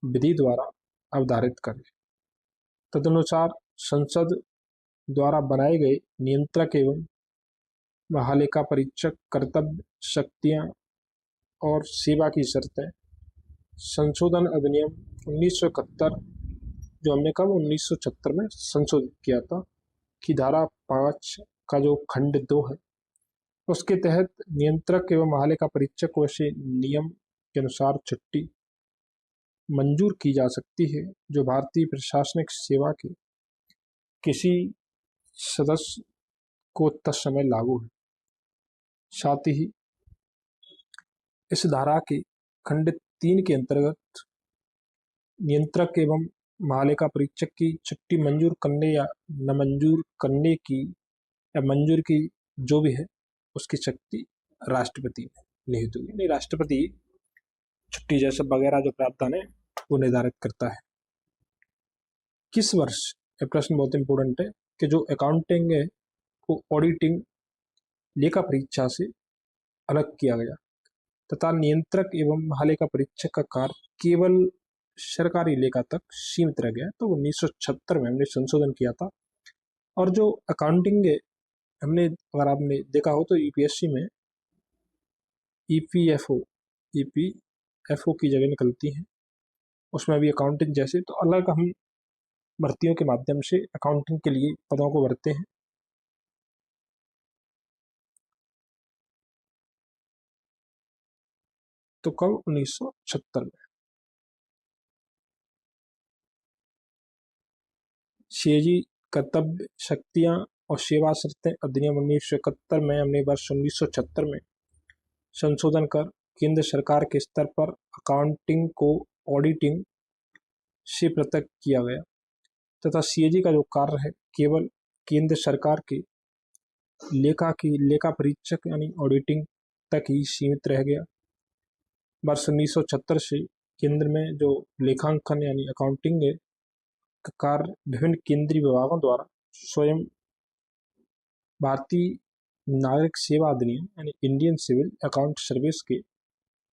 विधि द्वारा अवधारित करे। तदनुसार संसद द्वारा बनाए गए नियंत्रक एवं महालेखा परीक्षक कर्तव्य, शक्तियां और सेवा की शर्तें संशोधन अधिनियम 1971 जो हमने कब 1976 में संशोधित किया था की धारा 5 का जो खंड 2 है उसके तहत नियंत्रक एवं महालेखा परीक्षक को ऐसे नियम के अनुसार छुट्टी मंजूर की जा सकती है जो भारतीय प्रशासनिक सेवा के किसी सदस्य को तत्समय लागू है। साथ ही इस धारा के खंड 3 के अंतर्गत नियंत्रक एवं महालेखा परीक्षक की छुट्टी मंजूर करने या न मंजूर करने की या मंजूर की जो भी है उसकी शक्ति राष्ट्रपति में निहित होगी। नहीं, राष्ट्रपति छुट्टी जैसे वगैरह जो प्रावधान है वो निर्धारित करता है। किस वर्ष, ये प्रश्न बहुत इंपॉर्टेंट है, कि जो अकाउंटिंग है वो ऑडिटिंग लेखा परीक्षा से अलग किया गया तथा नियंत्रक एवं महालेखा परीक्षक का कार्य केवल सरकारी लेखा तक सीमित रह गया। तो 1976 में हमने संशोधन किया था। और जो अकाउंटिंग है हमने, अगर आपने देखा हो तो यूपीएससी में ईपीएफओ की जगह निकलती है, उसमें भी अकाउंटिंग जैसे, तो अलग हम भर्तियों के माध्यम से अकाउंटिंग के लिए पदों को भरते हैं। तो कब 1976 में। सीएजी कर्तव्य, शक्तियां और सेवा शर्तें अधिनियम 1971 में हमने वर्ष 1976 में संशोधन कर केंद्र सरकार के स्तर पर अकाउंटिंग को ऑडिटिंग से पृथक किया गया तथा सीएजी का जो कार्य है केवल केंद्र सरकार के लेखा परीक्षक यानी ऑडिटिंग तक ही सीमित रह गया। वर्ष 1976 से केंद्र में जो लेखांकन यानी अकाउंटिंग है का कार्य विभिन्न केंद्रीय विभागों द्वारा स्वयं भारतीय नागरिक सेवा अधिनियम यानी इंडियन सिविल अकाउंट सर्विस के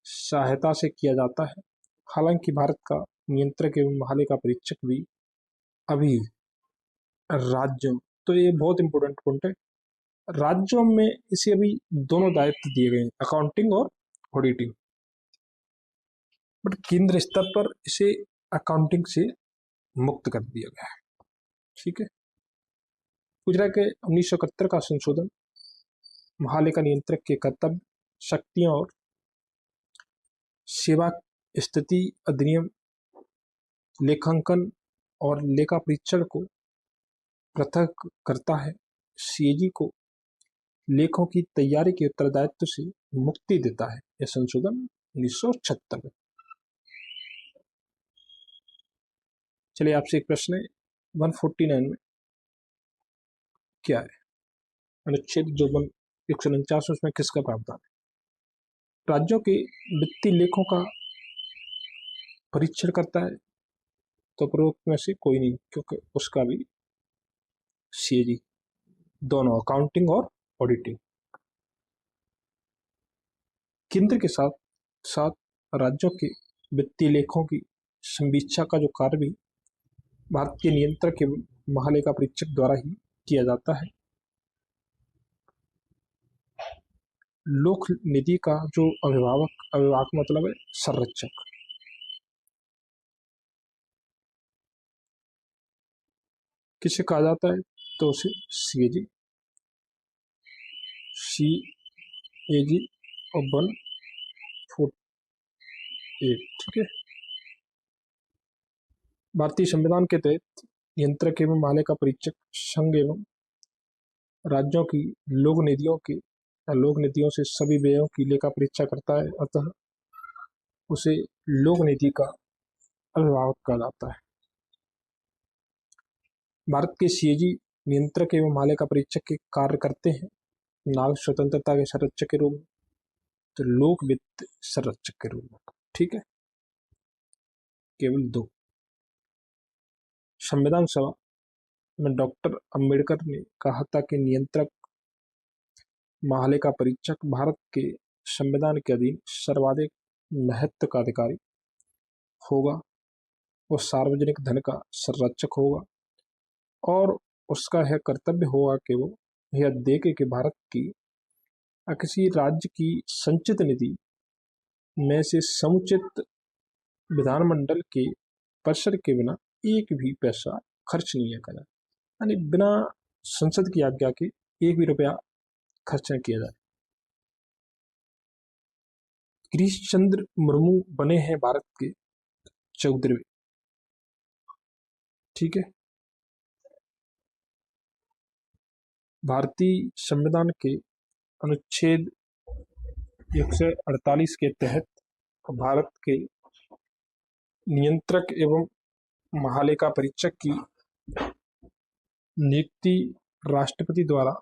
सहायता से किया जाता है। हालांकि भारत का नियंत्रक एवं महालेखा परीक्षक भी अभी राज्यों, तो ये बहुत इंपॉर्टेंट पॉइंट है, राज्यों में इसे अभी दोनों दायित्व दिए गए हैं, अकाउंटिंग और ऑडिटिंग, बट केंद्र स्तर पर इसे अकाउंटिंग से मुक्त कर दिया गया है। ठीक है, गुजरात के 1971 का संशोधन महालेखा नियंत्रक के कर्तव्य, शक्तियां और सेवा स्थिति अधिनियम लेखांकन और लेखा परीक्षण को पृथक करता है। सीएजी को लेखों की तैयारी के उत्तरदायित्व से मुक्ति देता है। यह संशोधन 1976 में। चलिए आपसे एक प्रश्न है, 149 में क्या है? अनुच्छेद जो 149 उसमें किसका प्रावधान है? राज्यों के वित्तीय लेखों का परीक्षण करता है, तो उपरोक्त में से कोई नहीं, क्योंकि उसका भी सीएजी, दोनों अकाउंटिंग और ऑडिटिंग। केंद्र के साथ साथ राज्यों के वित्तीय लेखों की समीक्षा का जो कार्य भी भारत के नियंत्रक एवं महालेखा परीक्षक द्वारा ही किया जाता है। लोक निधि का जो अभिभावक मतलब है संरक्षक। किसे कहा जाता है? तो उसे सीएजी और 148, ठीक है। भारतीय संविधान के तहत नियंत्रक एवं महालेखा परीक्षक संघ एवं राज्यों की लोक नीतियों से सभी व्ययों की लेखा परीक्षा करता है, अतः उसे लोक नीति का अभिभावक कहा जाता है। भारत के सीएजी नियंत्रक एवं महालेखा परीक्षक के कार्य करते हैं नागरिक स्वतंत्रता के संरक्षक के रूप में, तो लोक वित्त संरक्षक के रूप में, ठीक है। केवल 2। संविधान सभा में डॉक्टर अंबेडकर ने कहा था कि नियंत्रक महालेखा परीक्षक भारत के संविधान के अधीन सर्वाधिक महत्व का अधिकारी होगा, वो सार्वजनिक धन का संरक्षक होगा और उसका यह कर्तव्य होगा कि वो यह देखे कि भारत की किसी राज्य की संचित निधि में से समुचित विधानमंडल के परिसर के बिना एक भी पैसा खर्च नहीं करा, यानी बिना संसद की आज्ञा के एक भी रुपया खर्च न किया जाए। गिरीश चंद्र मुर्मू बने हैं भारत के 14वें, ठीक है। भारतीय संविधान के अनुच्छेद 148 के तहत भारत के नियंत्रक एवं महालेखा परीक्षक की नियुक्ति राष्ट्रपति द्वारा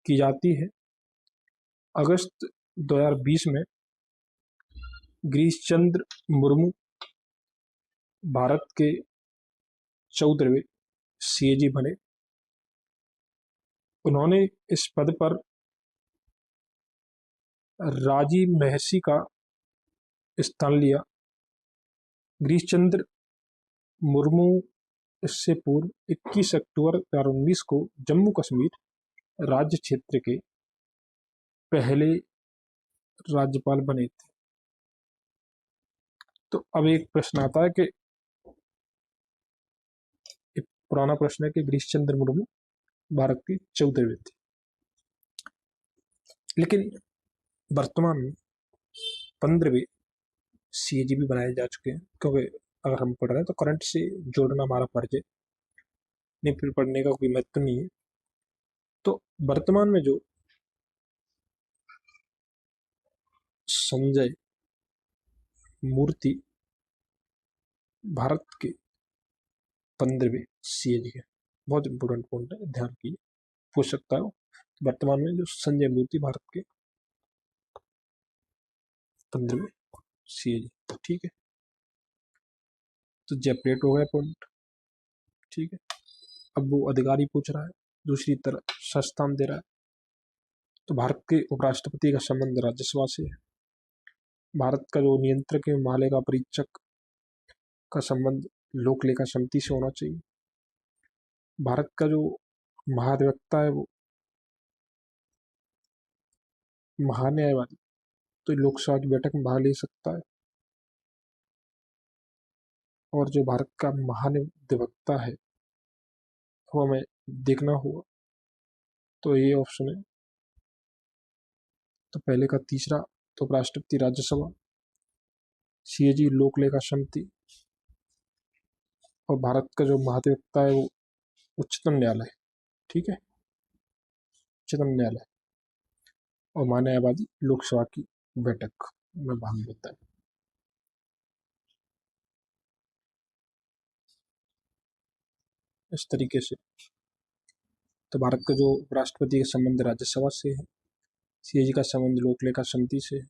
की जाती है। अगस्त 2020 में गिरीश चंद्र मुर्मू भारत के 14वें सीएजी बने। उन्होंने इस पद पर राजीव महर्षि का स्थान लिया। गिरीश चंद्र मुर्मू इससे पूर्व 21 अक्टूबर 2019 को जम्मू कश्मीर राज्य क्षेत्र के पहले राज्यपाल बने थे। तो अब एक प्रश्न आता है कि एक पुराना प्रश्न है कि गिरीश चंद्र मुर्मू भारत के 14वें थे, लेकिन वर्तमान में 15वें सीएजी भी बनाए जा चुके हैं, क्योंकि अगर हम पढ़ रहे हैं तो करंट से जोड़ना हमारा फर्ज है, नहीं फिर पढ़ने का कोई महत्व नहीं है। तो वर्तमान में जो संजय मूर्ति भारत के 15वें सीएजी है, बहुत इंपोर्टेंट पॉइंट है, ध्यान कीजिए, पूछ सकता है। वर्तमान में जो संजय मूर्ति भारत के 15वें सीएजी, ठीक है। तो जेपरेट हो गया पॉइंट, ठीक है। अब वो अधिकारी पूछ रहा है, दूसरी तरफ संस्थान दे रहा है। तो भारत के उपराष्ट्रपति का संबंध राज्यसभा से है। भारत का जो नियंत्रक है महालेखा परीक्षक का संबंध लोक लेखा समिति से होना चाहिए। भारत का जो महाधिवक्ता है वो महान्यायवादी, तो लोकसभा की बैठक में भाग ले सकता है। और जो भारत का महाधिवक्ता है वो हमें देखना होगा, तो ये ऑप्शन है। तो पहले का तीसरा, तो उपराष्ट्रपति राज्यसभा, सीएजी लोक लेखा समिति, और भारत का जो महाधिवक्ता है वो उच्चतम न्यायालय, ठीक है, उच्चतम न्यायालय, और महान्यायवादी लोकसभा की बैठक में भाग लेता है। इस तरीके से तो भारत का जो उपराष्ट्रपति का संबंध राज्यसभा से है, सीएजी का संबंध लोक लेखा समिति से है,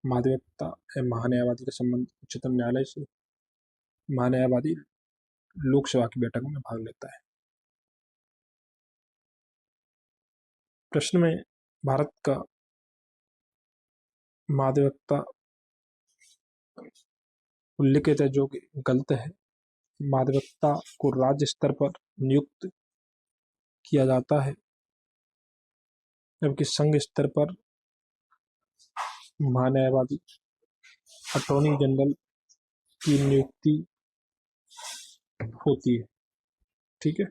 महाधिवक्ता एवं महान्यायवादी का संबंध उच्चतम न्यायालय से, महान्यायवादी लोकसभा की बैठक में भाग लेता है। प्रश्न में भारत का माध्यमिकता उल्लिखित है जो कि गलत है। माध्यमिकता को राज्य स्तर पर नियुक्त किया जाता है, जबकि संघ स्तर पर महान्यायवादी अटॉर्नी जनरल की नियुक्ति होती है। ठीक है।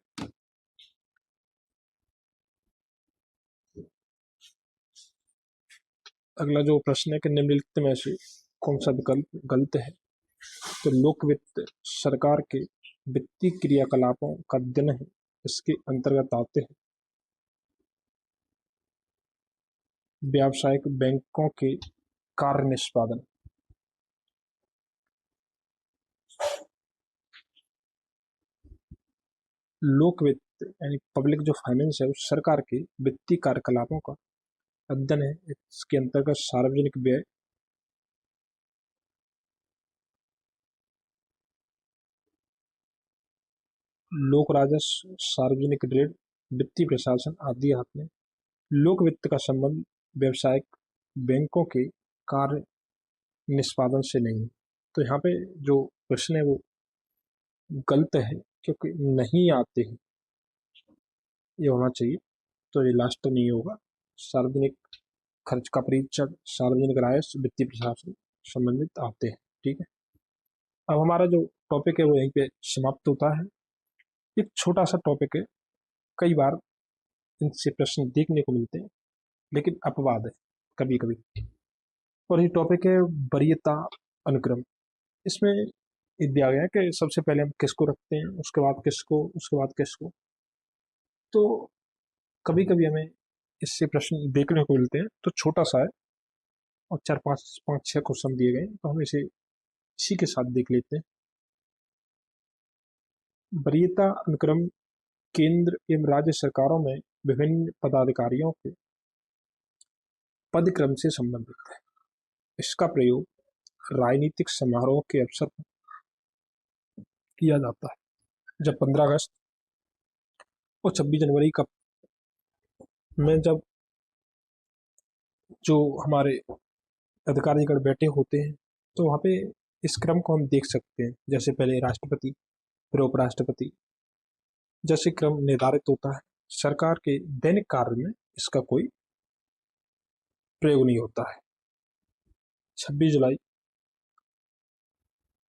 अगला जो प्रश्न है कि निम्नलिखित में से कौन सा विकल्प गलत है। तो लोक वित्त सरकार के वित्तीय क्रियाकलापों का अध्ययन है, इसके अंतर्गत आते हैं व्यावसायिक बैंकों के कार्य निष्पादन, लोक वित्त यानी पब्लिक जो फाइनेंस है उस सरकार के वित्तीय कार्यकलापों का अध्ययन है, इसके अंतर्गत सार्वजनिक व्यय, लोक राजस्व, सार्वजनिक ऋण, वित्तीय प्रशासन आदि आते हैं। लोक वित्त का संबंध व्यवसायिक बैंकों के कार्य निष्पादन से नहीं है। तो यहाँ पे जो प्रश्न है वो गलत है, क्योंकि नहीं आते हैं, ये होना चाहिए। तो ये लास्ट नहीं होगा। सार्वजनिक खर्च का परीक्षण, सार्वजनिक राजस्व, वित्तीय प्रशासन संबंधित आते हैं। ठीक है। अब हमारा जो टॉपिक है वो यहीं पे समाप्त होता है। एक छोटा सा टॉपिक है, कई बार इनसे प्रश्न देखने को मिलते हैं, लेकिन अपवाद है कभी कभी। और ये टॉपिक है वरीयता अनुक्रम। इसमें ये दिया गया है कि सबसे पहले हम किसको रखते हैं, उसके बाद किसको, उसके बाद किसको। तो कभी कभी हमें इससे प्रश्न देखने को मिलते हैं, तो छोटा सा है और चार पाँच पाँच छः क्वेश्चन दिए गए, तो हम इसे इसी के साथ देख लेते हैं। वरीयता अनुक्रम केंद्र एवं राज्य सरकारों में विभिन्न पदाधिकारियों के पद क्रम से संबंधित है। इसका प्रयोग राजनीतिक समारोह के अवसर पर किया जाता है। जब 15 अगस्त और 26 जनवरी का में जब जो हमारे अधिकारीगण बैठे होते हैं, तो वहाँ पे इस क्रम को हम देख सकते हैं। जैसे पहले राष्ट्रपति, फिर उपराष्ट्रपति, जैसे क्रम निर्धारित होता है। सरकार के दैनिक कार्य में इसका कोई प्रयोग नहीं होता है। 26 जुलाई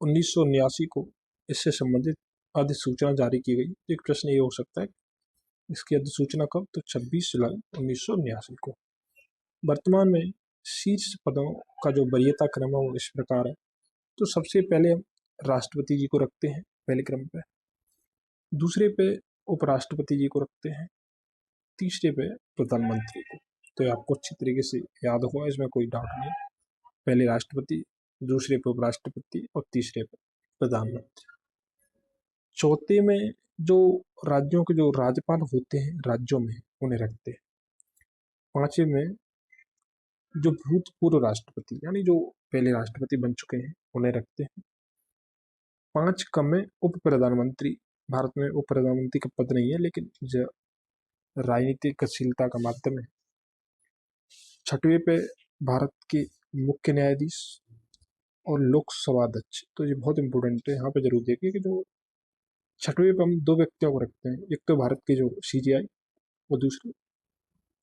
1979 को इससे संबंधित अधिसूचना जारी की गई। एक प्रश्न ये हो सकता है, इसकी अधिसूचना कब, तो 26 जुलाई 1979 को। वर्तमान में शीर्ष पदों का जो वरीयता क्रम है वो इस प्रकार है। तो सबसे पहले हम राष्ट्रपति जी को रखते हैं पहले क्रम पे, दूसरे पे उपराष्ट्रपति जी को रखते हैं, तीसरे पे प्रधानमंत्री को। तो ये आपको अच्छी तरीके से याद होगा, इसमें कोई डाउट नहीं। पहले राष्ट्रपति, दूसरे पे उपराष्ट्रपति और तीसरे पे प्रधानमंत्री। चौथे में जो राज्यों के जो राज्यपाल होते हैं राज्यों में उन्हें रखते हैं। पांचवे में जो भूतपूर्व राष्ट्रपति यानी जो पहले राष्ट्रपति बन चुके हैं उन्हें रखते हैं। 5 कम में उप प्रधानमंत्री। भारत में उप प्रधानमंत्री का पद नहीं है, लेकिन राजनीतिक गतिशीलता का माध्यम है। 6वें पे भारत के मुख्य न्यायाधीश और लोकसभा अध्यक्ष। तो ये बहुत इंपॉर्टेंट है, यहाँ पे जरूर देखिए कि जो 6वें पे हम 2 व्यक्तियों को रखते हैं, एक तो भारत के जो CGI और दूसरे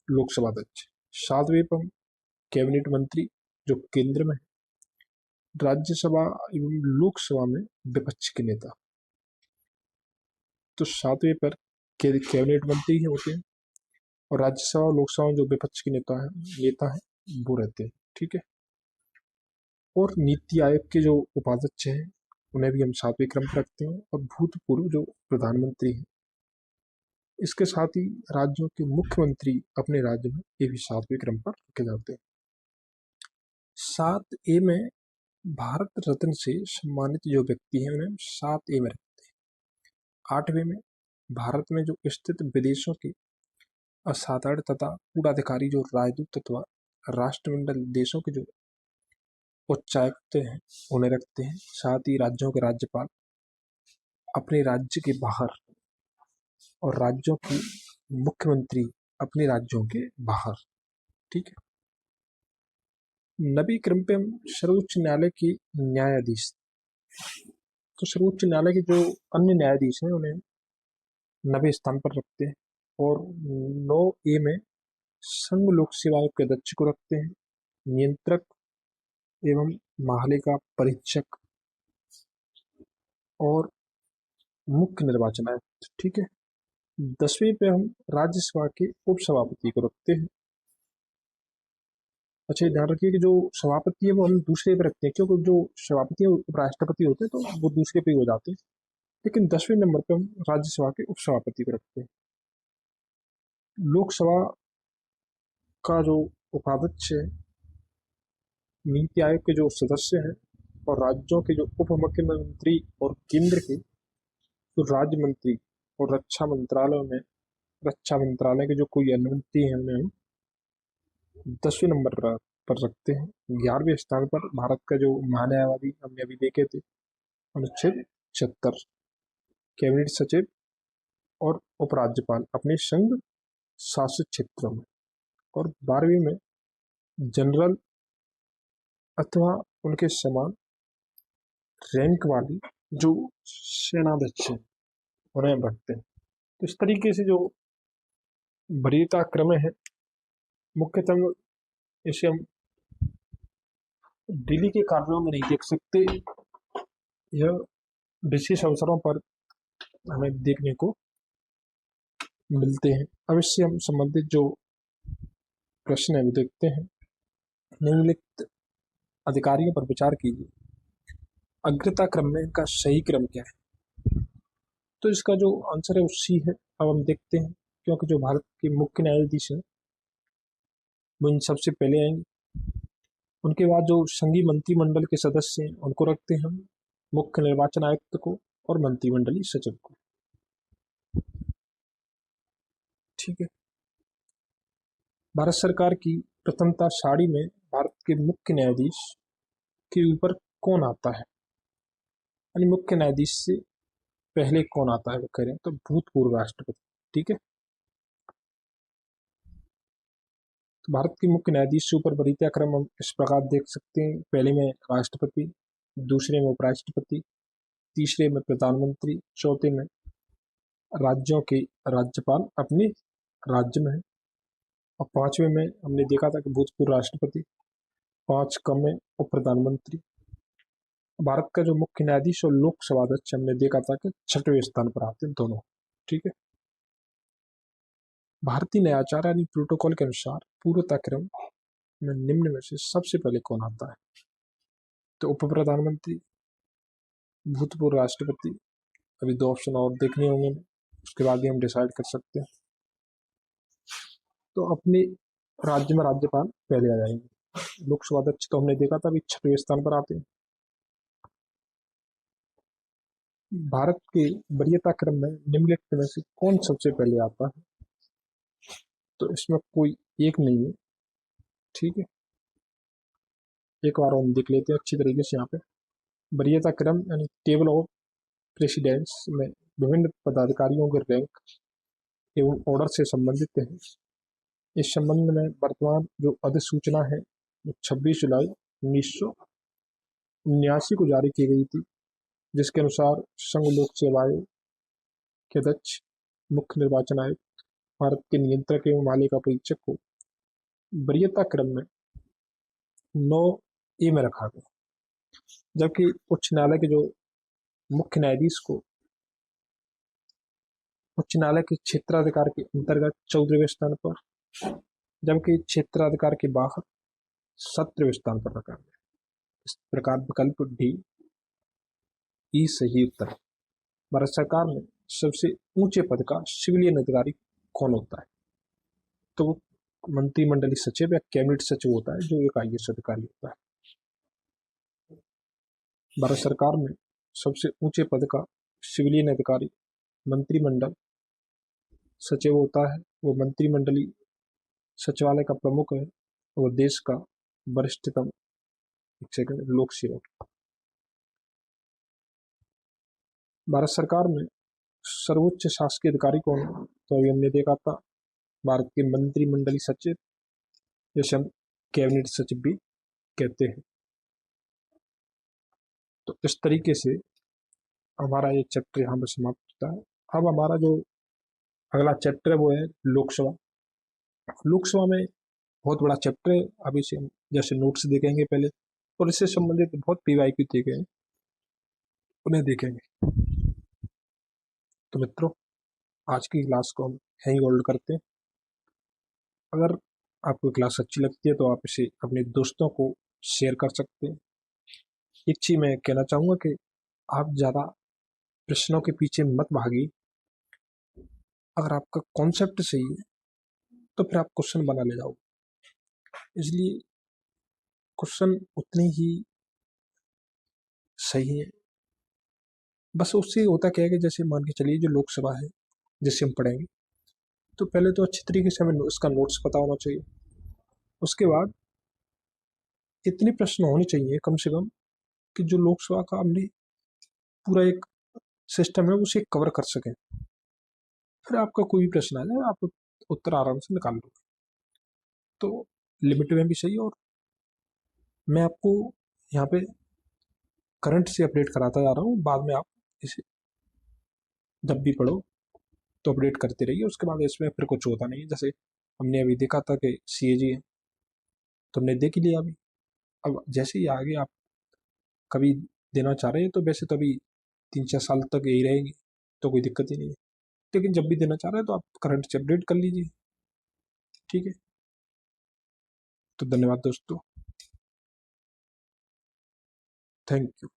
लोकसभा अध्यक्ष। 7वें पे हम कैबिनेट मंत्री जो केंद्र में, राज्यसभा एवं लोकसभा में विपक्ष के नेता। तो 7वें पर कैबिनेट मंत्री ही होते हैं, और राज्यसभा और लोकसभा में जो विपक्ष के नेता है वो रहते हैं। ठीक है। और नीति आयोग के जो उपाध्यक्ष हैं उन्हें भी हम 7वें क्रम पर रखते हैं, और भूतपूर्व जो प्रधानमंत्री हैं। इसके साथ ही राज्यों के मुख्यमंत्री अपने राज्य में ये भी 7वें क्रम पर रखे जाते हैं। 7A में भारत रत्न से सम्मानित जो व्यक्ति हैं उन्हें 7A में रखते हैं। 8वें में भारत में जो स्थित विदेशों के असाधारण तथा कूटाधिकारी जो राजदूत अथवा राष्ट्रमंडल देशों के जो उच्चायुक्त हैं उन्हें रखते हैं। साथ ही राज्यों के राज्यपाल अपने राज्य के बाहर और राज्यों की मुख्यमंत्री अपने राज्यों के बाहर। ठीक है। नवी क्रम पे हम सर्वोच्च न्यायालय की न्यायाधीश, तो सर्वोच्च न्यायालय के जो अन्य न्यायाधीश हैं उन्हें 90 स्थान पर रखते हैं। और 9A में संघ लोक सेवा आयोग के अध्यक्ष को रखते हैं, नियंत्रक एवं महालेखा परीक्षक और मुख्य निर्वाचन आयुक्त। ठीक है। 10वें पे हम राज्यसभा के उपसभापति को रखते हैं। अच्छा, ध्यान रखिए कि जो सभापति है वो हम दूसरे पे रखते हैं, क्योंकि जो सभापति है उपराष्ट्रपति होते हैं तो वो दूसरे पे ही हो जाते हैं, लेकिन 10वें नंबर पे हम राज्यसभा के उपसभापति को रखते हैं। लोकसभा का जो उपाध्यक्ष है, नीति आयोग के जो सदस्य हैं और राज्यों के जो उप मुख्यमंत्री और केंद्र के जो राज्य मंत्री और रक्षा मंत्रालय के जो कोई अन्य मंत्री हैं उन्हें हम 10वें नंबर पर रखते हैं। 11वें स्थान पर भारत का जो महान्यायवादी हमने अभी देखे थे, अनुच्छेद 76, कैबिनेट सचिव और उपराज्यपाल अपने संघ शासित क्षेत्रों में। और 12वीं में जनरल अथवा उनके समान रैंक वाली जो सेनाध्यक्ष हैं उन्हें हम रखते हैं। तो इस तरीके से जो वरीयता क्रम है, मुख्यतः इसे हम दिल्ली के कार्यों में नहीं देख सकते, यह विशेष अवसरों पर हमें देखने को मिलते हैं। अब इससे हम संबंधित जो प्रश्न है वो देखते हैं। निम्नलिखित अधिकारियों पर विचार कीजिए, अग्रता क्रम में इनका सही क्रम क्या है? तो इसका जो आंसर है वो सी है। अब हम देखते हैं, क्योंकि जो भारत के मुख्य न्यायाधीश हैं वो इन सबसे पहले आएंगे। उनके बाद जो संघीय मंत्रिमंडल के सदस्य हैं उनको रखते हैं हम, मुख्य निर्वाचन आयुक्त को और मंत्रिमंडलीय सचिव को। ठीक है। भारत सरकार की प्रथमता सारणी में भारत के मुख्य न्यायाधीश के ऊपर कौन आता है, यानी मुख्य न्यायाधीश से पहले कौन आता है वो कह रहे हैं, तो भूतपूर्व राष्ट्रपति। ठीक है। तो भारत के मुख्य न्यायाधीश से ऊपर वरीयता क्रम हम इस प्रकार देख सकते हैं। पहले में राष्ट्रपति, दूसरे में उपराष्ट्रपति, तीसरे में प्रधानमंत्री, चौथे में राज्यों के राज्यपाल अपने राज्य में है, और 5वें में हमने देखा था कि भूतपूर्व राष्ट्रपति, 5 कम में उप प्रधानमंत्री। भारत का जो मुख्य न्यायाधीश और लोकसभा अध्यक्ष हमने देखा था कि 6वें स्थान पर आते हैं दोनों। ठीक है। भारतीय न्यायाचार यानी प्रोटोकॉल के अनुसार पूर्वता क्रम में निम्न में से सबसे पहले कौन आता है? तो उप प्रधानमंत्री, भूतपूर्व राष्ट्रपति। अभी 2 ऑप्शन और देखने होंगे, उसके बाद ही हम डिसाइड कर सकते हैं। तो अपने राज्य में राज्यपाल पहले आ जाएंगे। लोकसभा अध्यक्ष तो हमने देखा था अभी 6वें स्थान पर आते हैं। भारत के वरीयता क्रम में निम्नलिखित में से कौन सबसे पहले आता है? तो इसमें कोई एक नहीं है। ठीक है। एक बार हम देख लेते हैं अच्छी तरीके से। यहाँ पे वरीयता क्रम यानी टेबल ऑफ प्रेसिडेंस में विभिन्न पदाधिकारियों के रैंक एवं ऑर्डर से संबंधित है। इस संबंध में वर्तमान जो अधिसूचना है वो 26 जुलाई 1979 को जारी की गई थी, जिसके अनुसार संघ लोक सेवा आयोग के अध्यक्ष, मुख्य निर्वाचन आयुक्त, भारत के नियंत्रक एवं महालेखा परीक्षक को वरीयता क्रम में 9A में रखा गया, जबकि उच्च न्यायालय के जो मुख्य न्यायाधीश को उच्च न्यायालय के क्षेत्राधिकार के अंतर्गत 14वें स्थान पर, जबकि क्षेत्राधिकार के बाहर 17वें स्थान पर रखा गया। इस प्रकार विकल्प डी ई सही उत्तर है। भारत सरकार में सबसे ऊंचे पद का सिविलियन अधिकारी कौन होता है? तो वो मंत्रिमंडलीय सचिव या कैबिनेट सचिव होता है, जो एक IAS अधिकारी होता है। भारत सरकार में सबसे ऊंचे पद का सिविलियन अधिकारी मंत्रिमंडल सचिव होता है। वो मंत्रिमंडलीय सचिवालय का प्रमुख है। वो देश का वरिष्ठतम लोक सेवक। भारत सरकार में सर्वोच्च शासकीय अधिकारी कौन है? तो अभी हमने देखा था भारत के मंत्रिमंडलीय सचिव, जैसे हम कैबिनेट सचिव भी कहते हैं। तो इस तरीके से हमारा ये चैप्टर यहाँ पर समाप्त होता है। अब हमारा जो अगला चैप्टर है वो है लोकसभा। लोकसभा में बहुत बड़ा चैप्टर है। अभी से हम जैसे नोट्स देखेंगे पहले, और इससे संबंधित बहुत पीवाईक्यू दिए गए हैं, उन्हें देखेंगे। तो मित्रों, आज की क्लास को हम यहीं होल्ड करते हैं। अगर आपको क्लास अच्छी लगती है तो आप इसे अपने दोस्तों को शेयर कर सकते हैं। एक चीज मैं कहना चाहूँगा कि आप ज़्यादा प्रश्नों के पीछे मत भागिए। अगर आपका कॉन्सेप्ट सही है तो फिर आप क्वेश्चन बना ले जाओ। इसलिए क्वेश्चन उतने ही सही है। बस उससे होता क्या है कि जैसे मान के चलिए जो लोकसभा है जिससे हम पढ़ेंगे, तो पहले तो अच्छी तरीके से हमें उसका नोट्स पता होना चाहिए। उसके बाद इतने प्रश्न होने चाहिए कम से कम कि जो लोकसभा का हमने पूरा एक सिस्टम है उसे कवर कर सकें। फिर आपका कोई भी प्रश्न आ जाए आप उत्तर आराम से निकाल लो। तो लिमिट में भी सही। और मैं आपको यहाँ पे करंट से अपडेट कराता जा रहा हूँ। बाद में आप इसे जब भी पढ़ो तो अपडेट करते रहिए। उसके बाद इसमें फिर कुछ होता नहीं है। जैसे हमने अभी देखा था कि CAG है तो हमने देख ही लिया अभी। अब जैसे ही आगे आप कभी देना चाह रहे हैं तो वैसे तो अभी 3-4 साल तक यही रहेंगे, तो कोई दिक्कत ही नहीं है। लेकिन जब भी देना चाह रहे हैं तो आप करंट से अपडेट कर लीजिए। ठीक है, तो धन्यवाद दोस्तों। Thank you.